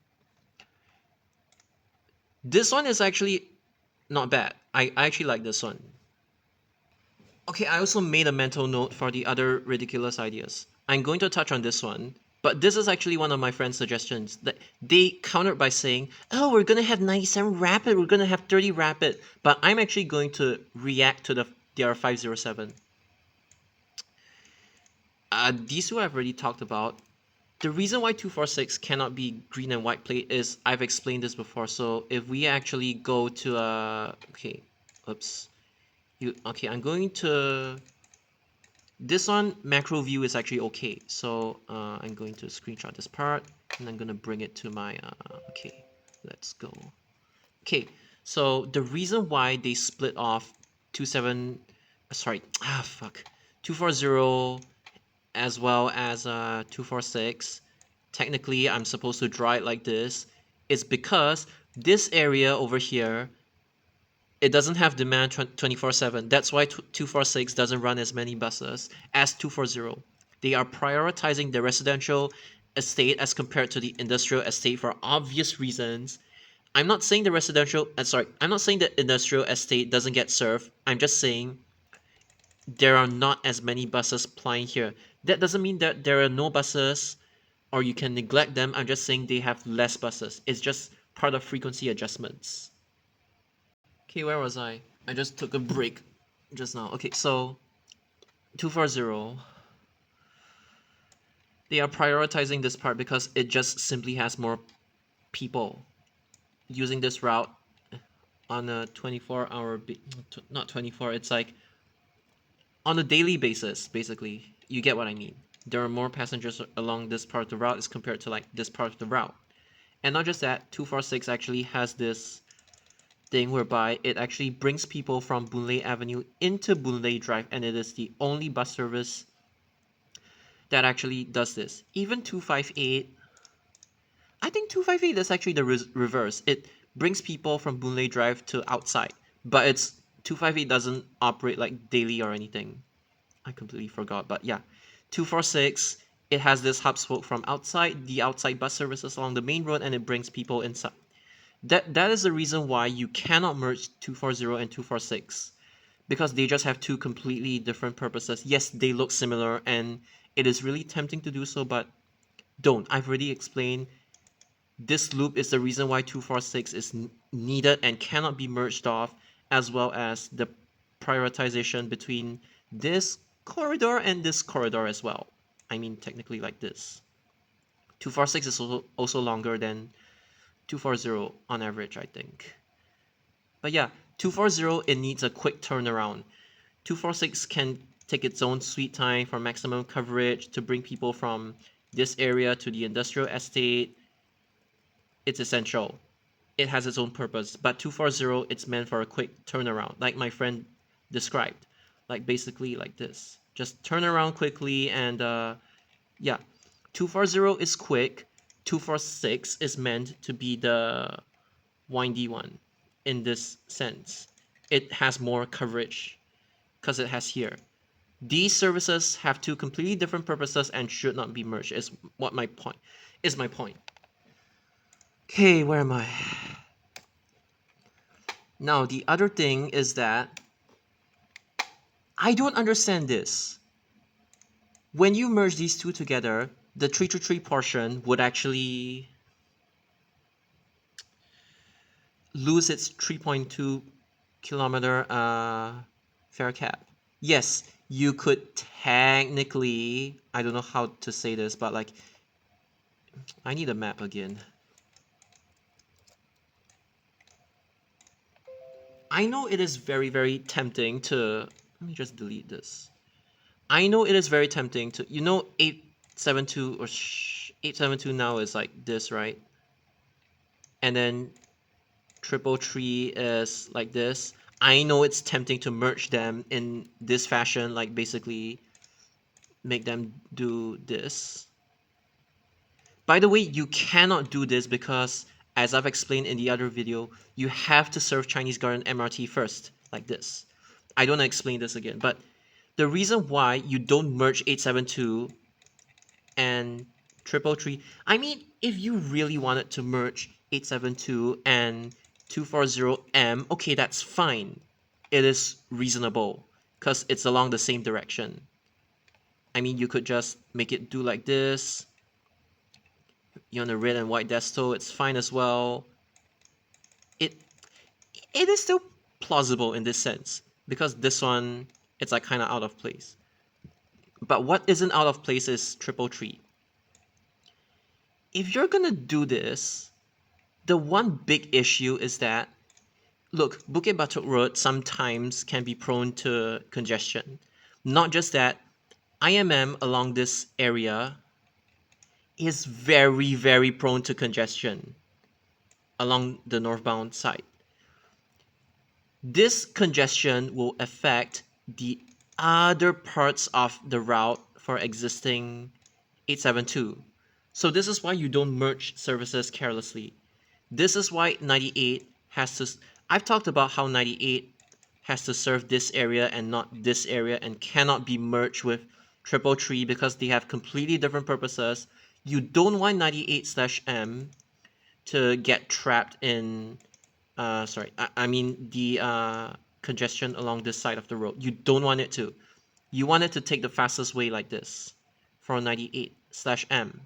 This one is actually not bad. I actually like this one. Okay, I also made a mental note for the other ridiculous ideas. I'm going to touch on this one, but this is actually one of my friend's suggestions. That they countered by saying, "Oh, we're gonna have 97 rapid, we're gonna have 30 rapid," but I'm actually going to react to the DR507. These two I've already talked about. The reason why 246 cannot be green and white plate is I've explained this before. So if we actually go to okay, oops, okay, I'm going to. This one, macro view is actually okay. So I'm going to screenshot this part and I'm going to bring it to my, okay, let's go. Okay, so the reason why they split off 240 as well as 246, technically I'm supposed to draw it like this, is because this area over here, it doesn't have demand 24/7. That's why 246 doesn't run as many buses as 240. They are prioritizing the residential estate as compared to the industrial estate for obvious reasons. I'm not saying I'm not saying the industrial estate doesn't get served. I'm just saying there are not as many buses plying here. That doesn't mean that there are no buses or you can neglect them. I'm just saying they have less buses. It's just part of frequency adjustments. Okay, where was I? I just took a break just now. Okay, so 240. They are prioritizing this part because it just simply has more people using this route on a 24-hour, not 24, it's like on a daily basis, basically. You get what I mean. There are more passengers along this part of the route as compared to like this part of the route. And not just that, 246 actually has this thing whereby it actually brings people from Boon Lay Avenue into Boon Lay Drive, and it is the only bus service that actually does this. Even 258, I think 258 is actually the reverse. It brings people from Boon Lay Drive to outside, but it's 258 doesn't operate like daily or anything. I completely forgot, but yeah, 246 It has this hub spoke from outside, the outside bus services along the main road, and it brings people inside. That is the reason why you cannot merge 240 and 246, because they just have two completely different purposes. Yes, they look similar, and it is really tempting to do so, but don't. I've already explained. This loop is the reason why 246 is needed and cannot be merged off, as well as the prioritization between this corridor and this corridor as well. I mean, technically like this. 246 is also longer than 240 on average, I think. But yeah, 240, it needs a quick turnaround. 246 can take its own sweet time for maximum coverage to bring people from this area to the industrial estate. It's essential. It has its own purpose. But 240, it's meant for a quick turnaround, like my friend described. Like basically like this. Just turn around quickly and yeah. 240 is quick. 246 is meant to be the windy one in this sense. It has more coverage because it has here. These services have two completely different purposes and should not be merged. Is what my point is. My point. Okay, where am I? Now the other thing is that I don't understand this. When you merge these two together, the 323 portion would actually lose its 3.2 kilometer fare cap. Yes, you could technically, I don't know how to say this, but like, I need a map again. I know it is very, very tempting to, let me just delete this. I know it is very tempting to, 872 or 872 now is like this, right? And then 333 is like this. I know it's tempting to merge them in this fashion, like basically make them do this. By the way, you cannot do this because, as I've explained in the other video, you have to serve Chinese Garden MRT first, like this. I don't want to explain this again, but the reason why you don't merge 872 and 333, I mean, if you really wanted to merge 872 and 240M, okay, that's fine. It is reasonable because it's along the same direction. I mean, you could just make it do like this. You're on a red and white desktop, it's fine as well. It it is still plausible in this sense because this one, it's like kind of out of place. But what isn't out of place is 333. If you're gonna do this, the one big issue is that, look, Bukit Batok Road sometimes can be prone to congestion. Not just that, IMM along this area is very, very prone to congestion along the northbound side. This congestion will affect the other parts of the route for existing 872. So this is why you don't merge services carelessly. This is why 98 has to. I've talked about how 98 has to serve this area and not this area and cannot be merged with 333 because they have completely different purposes. You don't want 98/M to get trapped in I mean the congestion along this side of the road. You don't want it to. You want it to take the fastest way like this for 98/M.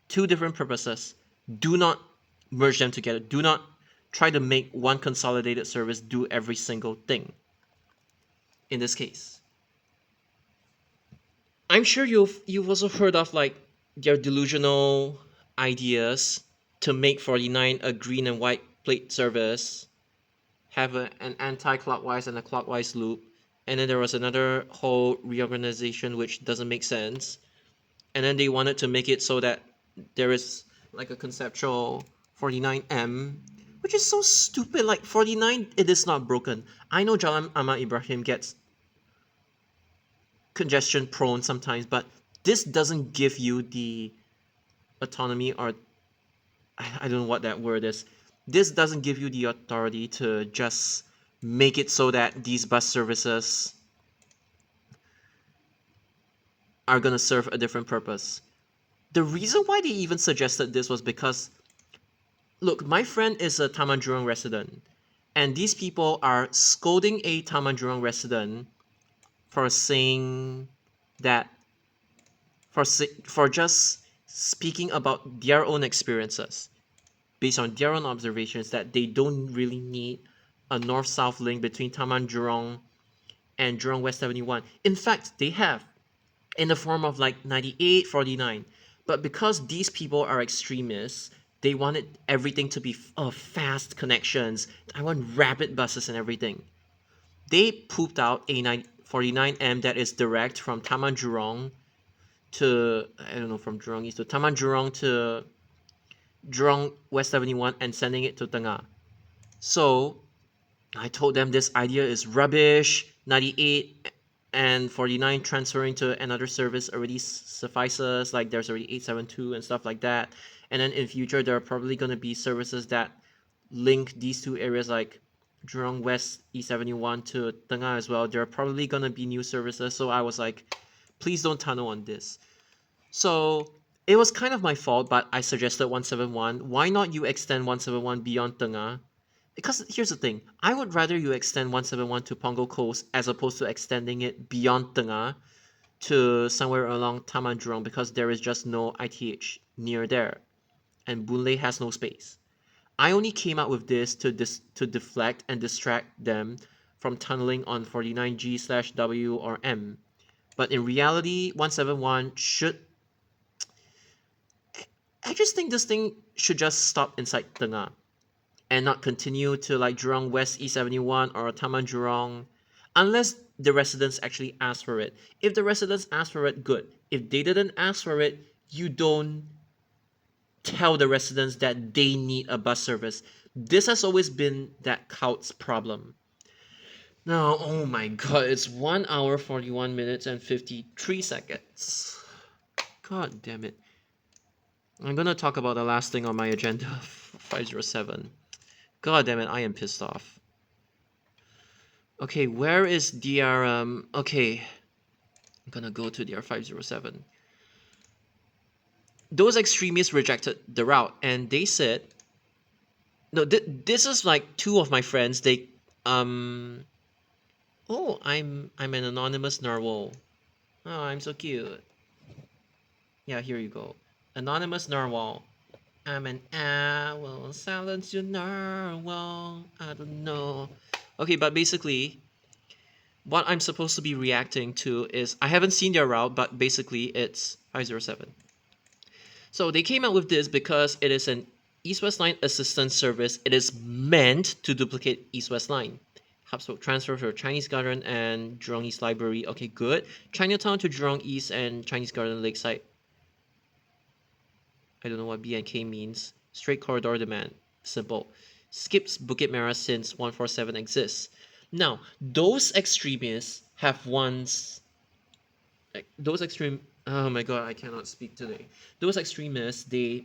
Two different purposes. Do not merge them together. Do not try to make one consolidated service do every single thing. In this case, I'm sure you've also heard of like their delusional ideas to make 49 a green and white plate service, have an anti-clockwise and a clockwise loop, and then there was another whole reorganization which doesn't make sense, and then they wanted to make it so that there is like a conceptual 49M, which is so stupid. Like 49, it is not broken. I know Jalan Ahmad Ibrahim gets congestion prone sometimes, but this doesn't give you the autonomy, or I don't know what that word is. This doesn't give you the authority to just make it so that these bus services are gonna serve a different purpose. The reason why they even suggested this was because, look, my friend is a Taman Jurong resident, and these people are scolding a Taman Jurong resident for saying that for just speaking about their own experiences based on their own observations, that they don't really need a north-south link between Taman Jurong and Jurong West 71. In fact, they have in the form of like 98, 49. But because these people are extremists, they wanted everything to be fast connections. I want rapid buses and everything. They pooped out a 49M that is direct from Taman Jurong to, I don't know, from Jurong East to Taman Jurong to Jurong West 71 and sending it to Tengah. So I told them this idea is rubbish. 98 and 49 transferring to another service already suffices. Like there's already 872 and stuff like that. And then in future, there are probably going to be services that link these two areas like Jurong West E71 to Tengah as well. There are probably going to be new services. So I was like, please don't tunnel on this. So it was kind of my fault, but I suggested 171. Why not you extend 171 beyond Tengah? Because here's the thing, I would rather you extend 171 to Pongo Coast as opposed to extending it beyond Tengah to somewhere along Taman Jurong, because there is just no ITH near there, and Boon Lay has no space. I only came out with this to deflect and distract them from tunneling on 49G/W or M. But in reality, 171 should. I just think this thing should just stop inside Tengah and not continue to like Jurong West E71 or Taman Jurong unless the residents actually ask for it. If the residents ask for it, good. If they didn't ask for it, you don't tell the residents that they need a bus service. This has always been that Coutts problem. Now, oh my god, it's 1 hour 41 minutes and 53 seconds. God damn it. I'm gonna talk about the last thing on my agenda, 507. God damn it, I am pissed off. Okay, where is DRM? Okay, I'm gonna go to DR507. Those extremists rejected the route, and they said, no, this is like two of my friends. They, oh, I'm an anonymous narwhal. Oh, I'm so cute. Yeah, here you go. Anonymous narwhal. I'm an owl. Silence your narwhal. I don't know. Okay, but basically, what I'm supposed to be reacting to is, I haven't seen their route, but basically it's 507. So they came out with this because it is an East-West Line assistance service. It is meant to duplicate East-West Line. Hub transfer for Chinese Garden and Jurong East Library. Okay, good. Chinatown to Jurong East and Chinese Garden Lakeside. I don't know what BNK means. Straight corridor demand. Simple. Skips Bukit Merah since 147 exists. Now, those extremists have once, like, those extreme, oh my god, I cannot speak today. Those extremists, they,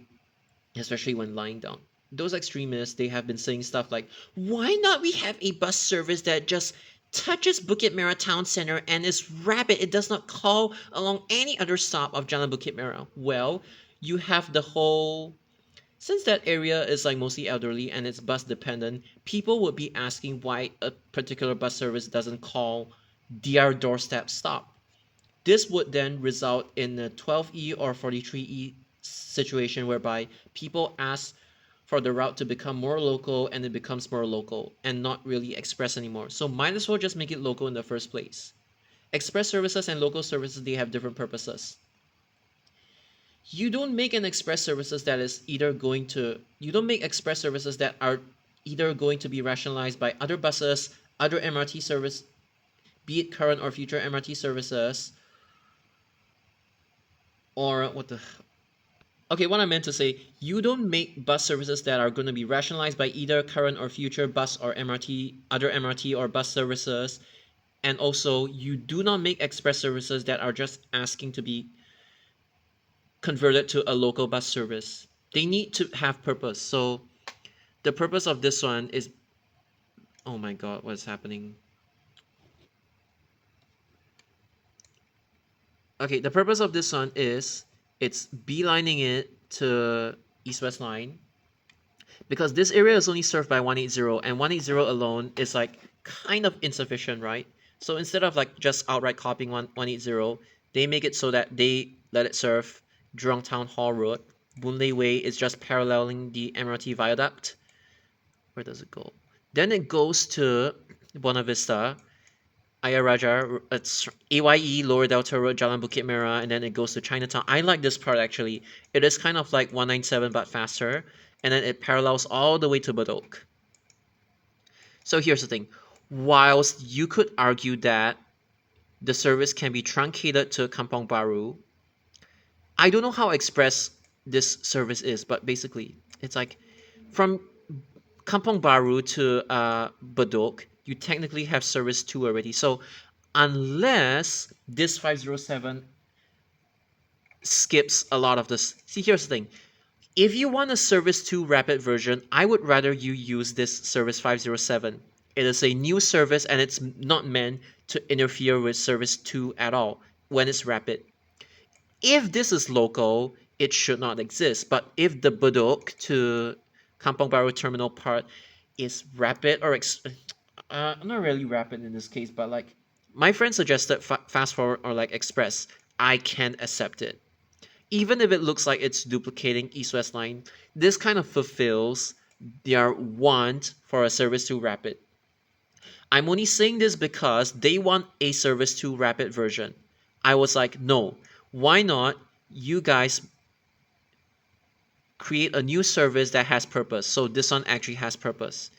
especially when lying down, those extremists, they have been saying stuff like, why not we have a bus service that just touches Bukit Merah Town Center and is rapid? It does not call along any other stop of Jalan Bukit Merah. Well, you have the whole, since that area is like mostly elderly and it's bus dependent, people would be asking why a particular bus service doesn't call their doorstep stop. This would then result in a 12E or 43E situation whereby people ask for the route to become more local and it becomes more local and not really express anymore. So might as well just make it local in the first place. Express services and local services, they have different purposes. You don't make an express services that is either going to, you don't make express services that are either going to be rationalized by other buses, other MRT service, be it current or future MRT services, or what the, okay, what I meant to say, you don't make bus services that are going to be rationalized by either current or future bus or MRT, other MRT or bus services, and also you do not make express services that are just asking to be converted to a local bus service. They need to have purpose. So the purpose of this one is, oh my god, what's happening? Okay, the purpose of this one is it's beelining it to east west line because this area is only served by 180 and 180 alone is like kind of insufficient, right? So instead of like just outright copying 180, they make it so that they let it serve Jurong Town Hall Road. Boon Lay Way is just paralleling the MRT viaduct. Where does it go? Then it goes to Buena Vista, Ayer Rajah, it's AYE, Lower Delta Road, Jalan Bukit Merah, and then it goes to Chinatown. I like this part actually. It is kind of like 197 but faster, and then it parallels all the way to Bedok. So here's the thing. Whilst you could argue that the service can be truncated to Kampong Baru, I don't know how express this service is, but basically, it's like from Kampong Baru to Bedok, you technically have service 2 already. So unless this 507 skips a lot of this. See, here's the thing. If you want a service 2 rapid version, I would rather you use this service 507. It is a new service and it's not meant to interfere with service 2 at all when it's rapid. If this is local, it should not exist. But if the Bedok to Kampong Baru terminal part is rapid or not really rapid in this case, but like my friend suggested fast forward or like express, I can accept it. Even if it looks like it's duplicating East West Line, this kind of fulfills their want for a service to rapid. I'm only saying this because they want a service to rapid version. I was like, no, why not you guys create a new service that has purpose? So this one actually has purpose.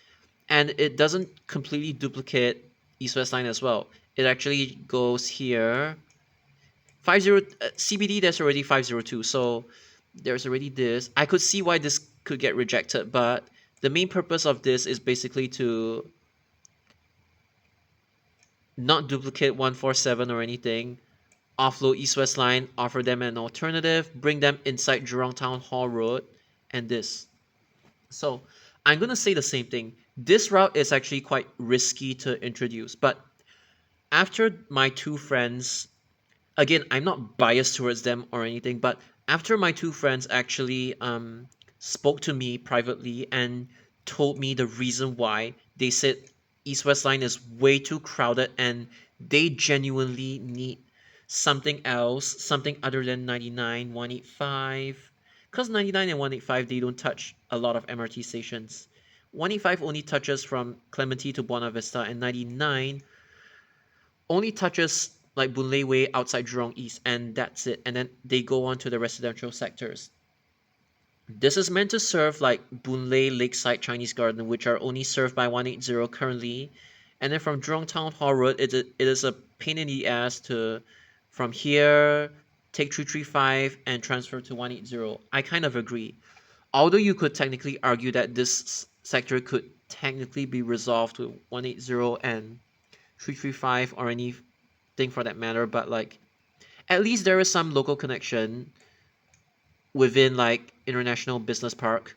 And it doesn't completely duplicate East West Line as well. It actually goes here. 50 CBD, there's already 502. So there's already this. I could see why this could get rejected, but the main purpose of this is basically to not duplicate 147 or anything, offload East West Line, offer them an alternative, bring them inside Jurong Town Hall Road, and this. So I'm gonna say the same thing. This route is actually quite risky to introduce, but after my two friends, again, I'm not biased towards them or anything, but after my two friends actually spoke to me privately and told me the reason why, they said East West Line is way too crowded and they genuinely need something else, something other than 99, 185. Because 99 and 185, they don't touch a lot of MRT stations. 185 only touches from Clementi to Buena Vista, and 99 only touches like Boon Lay Way outside Jurong East, and that's it. And then they go on to the residential sectors. This is meant to serve like Boon Lay Lakeside Chinese Garden, which are only served by 180 currently. And then from Jurong Town Hall Road, it is a pain in the ass to from here take 335 and transfer to 180. I kind of agree. Although you could technically argue that this sector could technically be resolved with 180 and 335 or anything for that matter, but like at least there is some local connection within like International Business Park,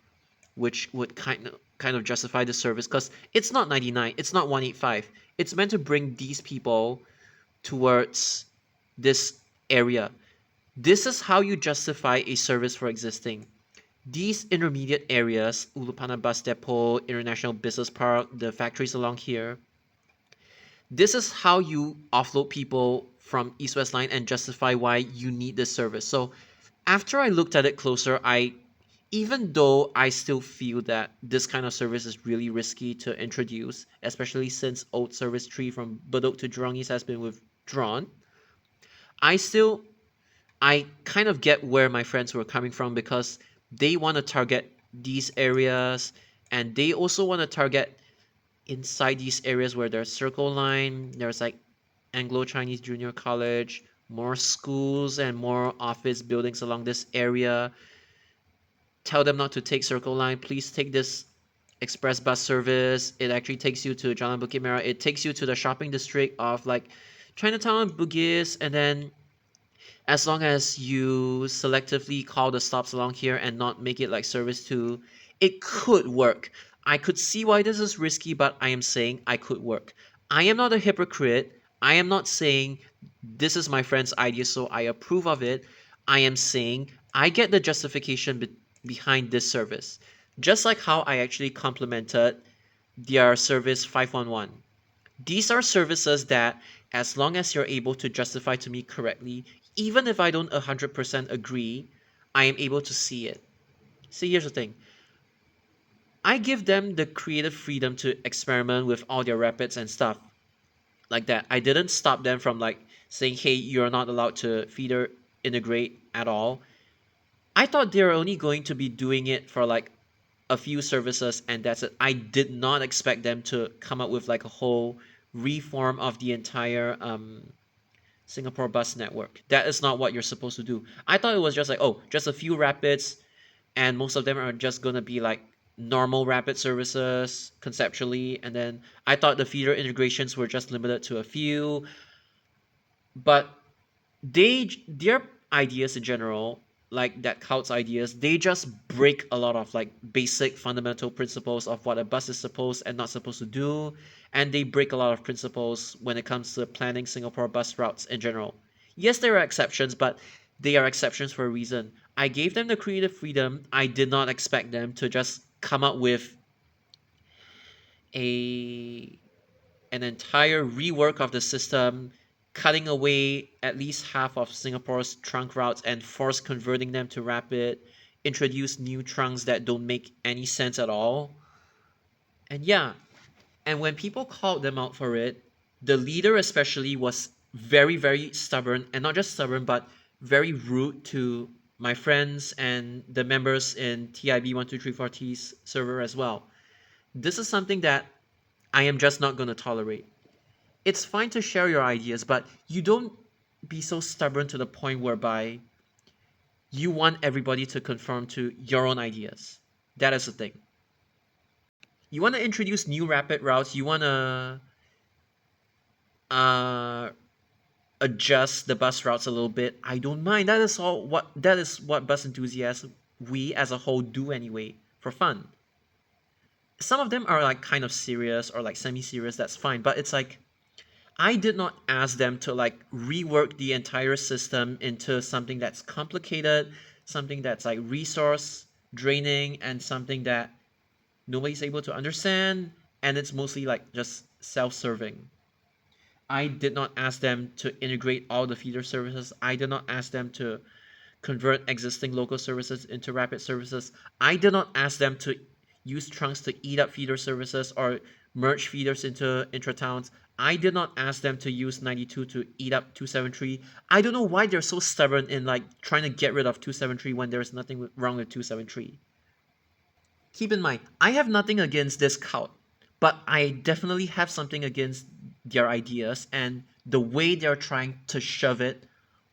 which would kind of justify the service because it's not 99, it's not 185. It's meant to bring these people towards this area. This is how you justify a service for existing. These intermediate areas, Ulupana Bus Depot, International Business Park, the factories along here, this is how you offload people from East West Line and justify why you need this service. So after I looked at it closer, even though I still feel that this kind of service is really risky to introduce, especially since old service 3 from Bedok to Jurong East has been withdrawn, I still I kind of get where my friends were coming from because they want to target these areas and they also want to target inside these areas where there's Circle Line, there's like Anglo Chinese Junior College, more schools and more office buildings along this area. Tell them not to take Circle Line. Please take this express bus service. It actually takes you to Jalan Bukit Merah. It takes you to the shopping district of like Chinatown, Bugis, and then as long as you selectively call the stops along here and not make it like service 2, it could work. I could see why this is risky, but I am saying I could work. I am not a hypocrite. I am not saying this is my friend's idea, so I approve of it. I am saying I get the justification behind this service. Just like how I actually complimented their service 511. These are services that, as long as you're able to justify to me correctly, even if I don't 100% agree, I am able to see it. See, here's the thing. I give them the creative freedom to experiment with all their rapids and stuff like that. I didn't stop them from like saying, hey, you're not allowed to feeder integrate at all. I thought they were only going to be doing it for like a few services and that's it. I did not expect them to come up with like a whole reform of the entire Singapore bus network. That is not what you're supposed to do. I thought it was just like, oh, just a few rapids, and most of them are just gonna be like normal rapid services conceptually. And then I thought the feeder integrations were just limited to a few, but their ideas in general, like that cult's ideas, they just break a lot of like basic fundamental principles of what a bus is supposed and not supposed to do, and they break a lot of principles when it comes to planning Singapore bus routes in general. Yes, there are exceptions, but they are exceptions for a reason. I gave them the creative freedom. I did not expect them to just come up with a an entire rework of the system, cutting away at least half of Singapore's trunk routes and force converting them to rapid, introduce new trunks that don't make any sense at all. And yeah, and when people called them out for it, the leader especially was very, very stubborn, and not just stubborn, but very rude to my friends and the members in TIB1234T's server as well. This is something that I am just not going to tolerate. It's fine to share your ideas, but you don't be so stubborn to the point whereby you want everybody to conform to your own ideas. That is the thing. You want to introduce new rapid routes, you want to uh, adjust the bus routes a little bit. I don't mind. That is what bus enthusiasts, we as a whole, do anyway for fun. Some of them are like kind of serious or like semi-serious. That's fine, but it's like I did not ask them to like rework the entire system into something that's complicated, something that's like resource draining, and something that nobody's able to understand, and it's mostly like just self-serving. I did not ask them to integrate all the feeder services. I did not ask them to convert existing local services into rapid services. I did not ask them to use trunks to eat up feeder services or merge feeders into intratowns. I did not ask them to use 92 to eat up 273. I don't know why they're so stubborn in like trying to get rid of 273 when there's nothing wrong with 273. Keep in mind, I have nothing against this cult, but I definitely have something against their ideas and the way they're trying to shove it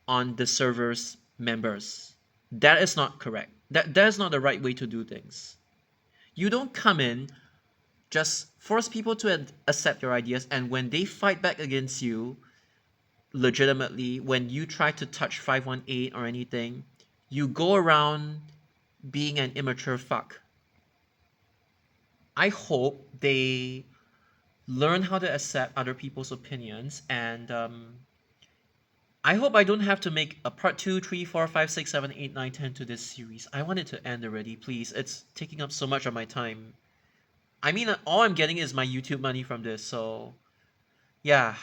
on the server's members. That is not correct. That is not the right way to do things. You don't come in, just force people to accept your ideas, and when they fight back against you legitimately, when you try to touch 518 or anything, you go around being an immature fuck. I hope they learn how to accept other people's opinions, and I hope I don't have to make a part 2, 3, 4, 5, 6, 7, 8, 9, 10 to this series. I want it to end already, please. It's taking up so much of my time. I mean, all I'm getting is my YouTube money from this, so yeah.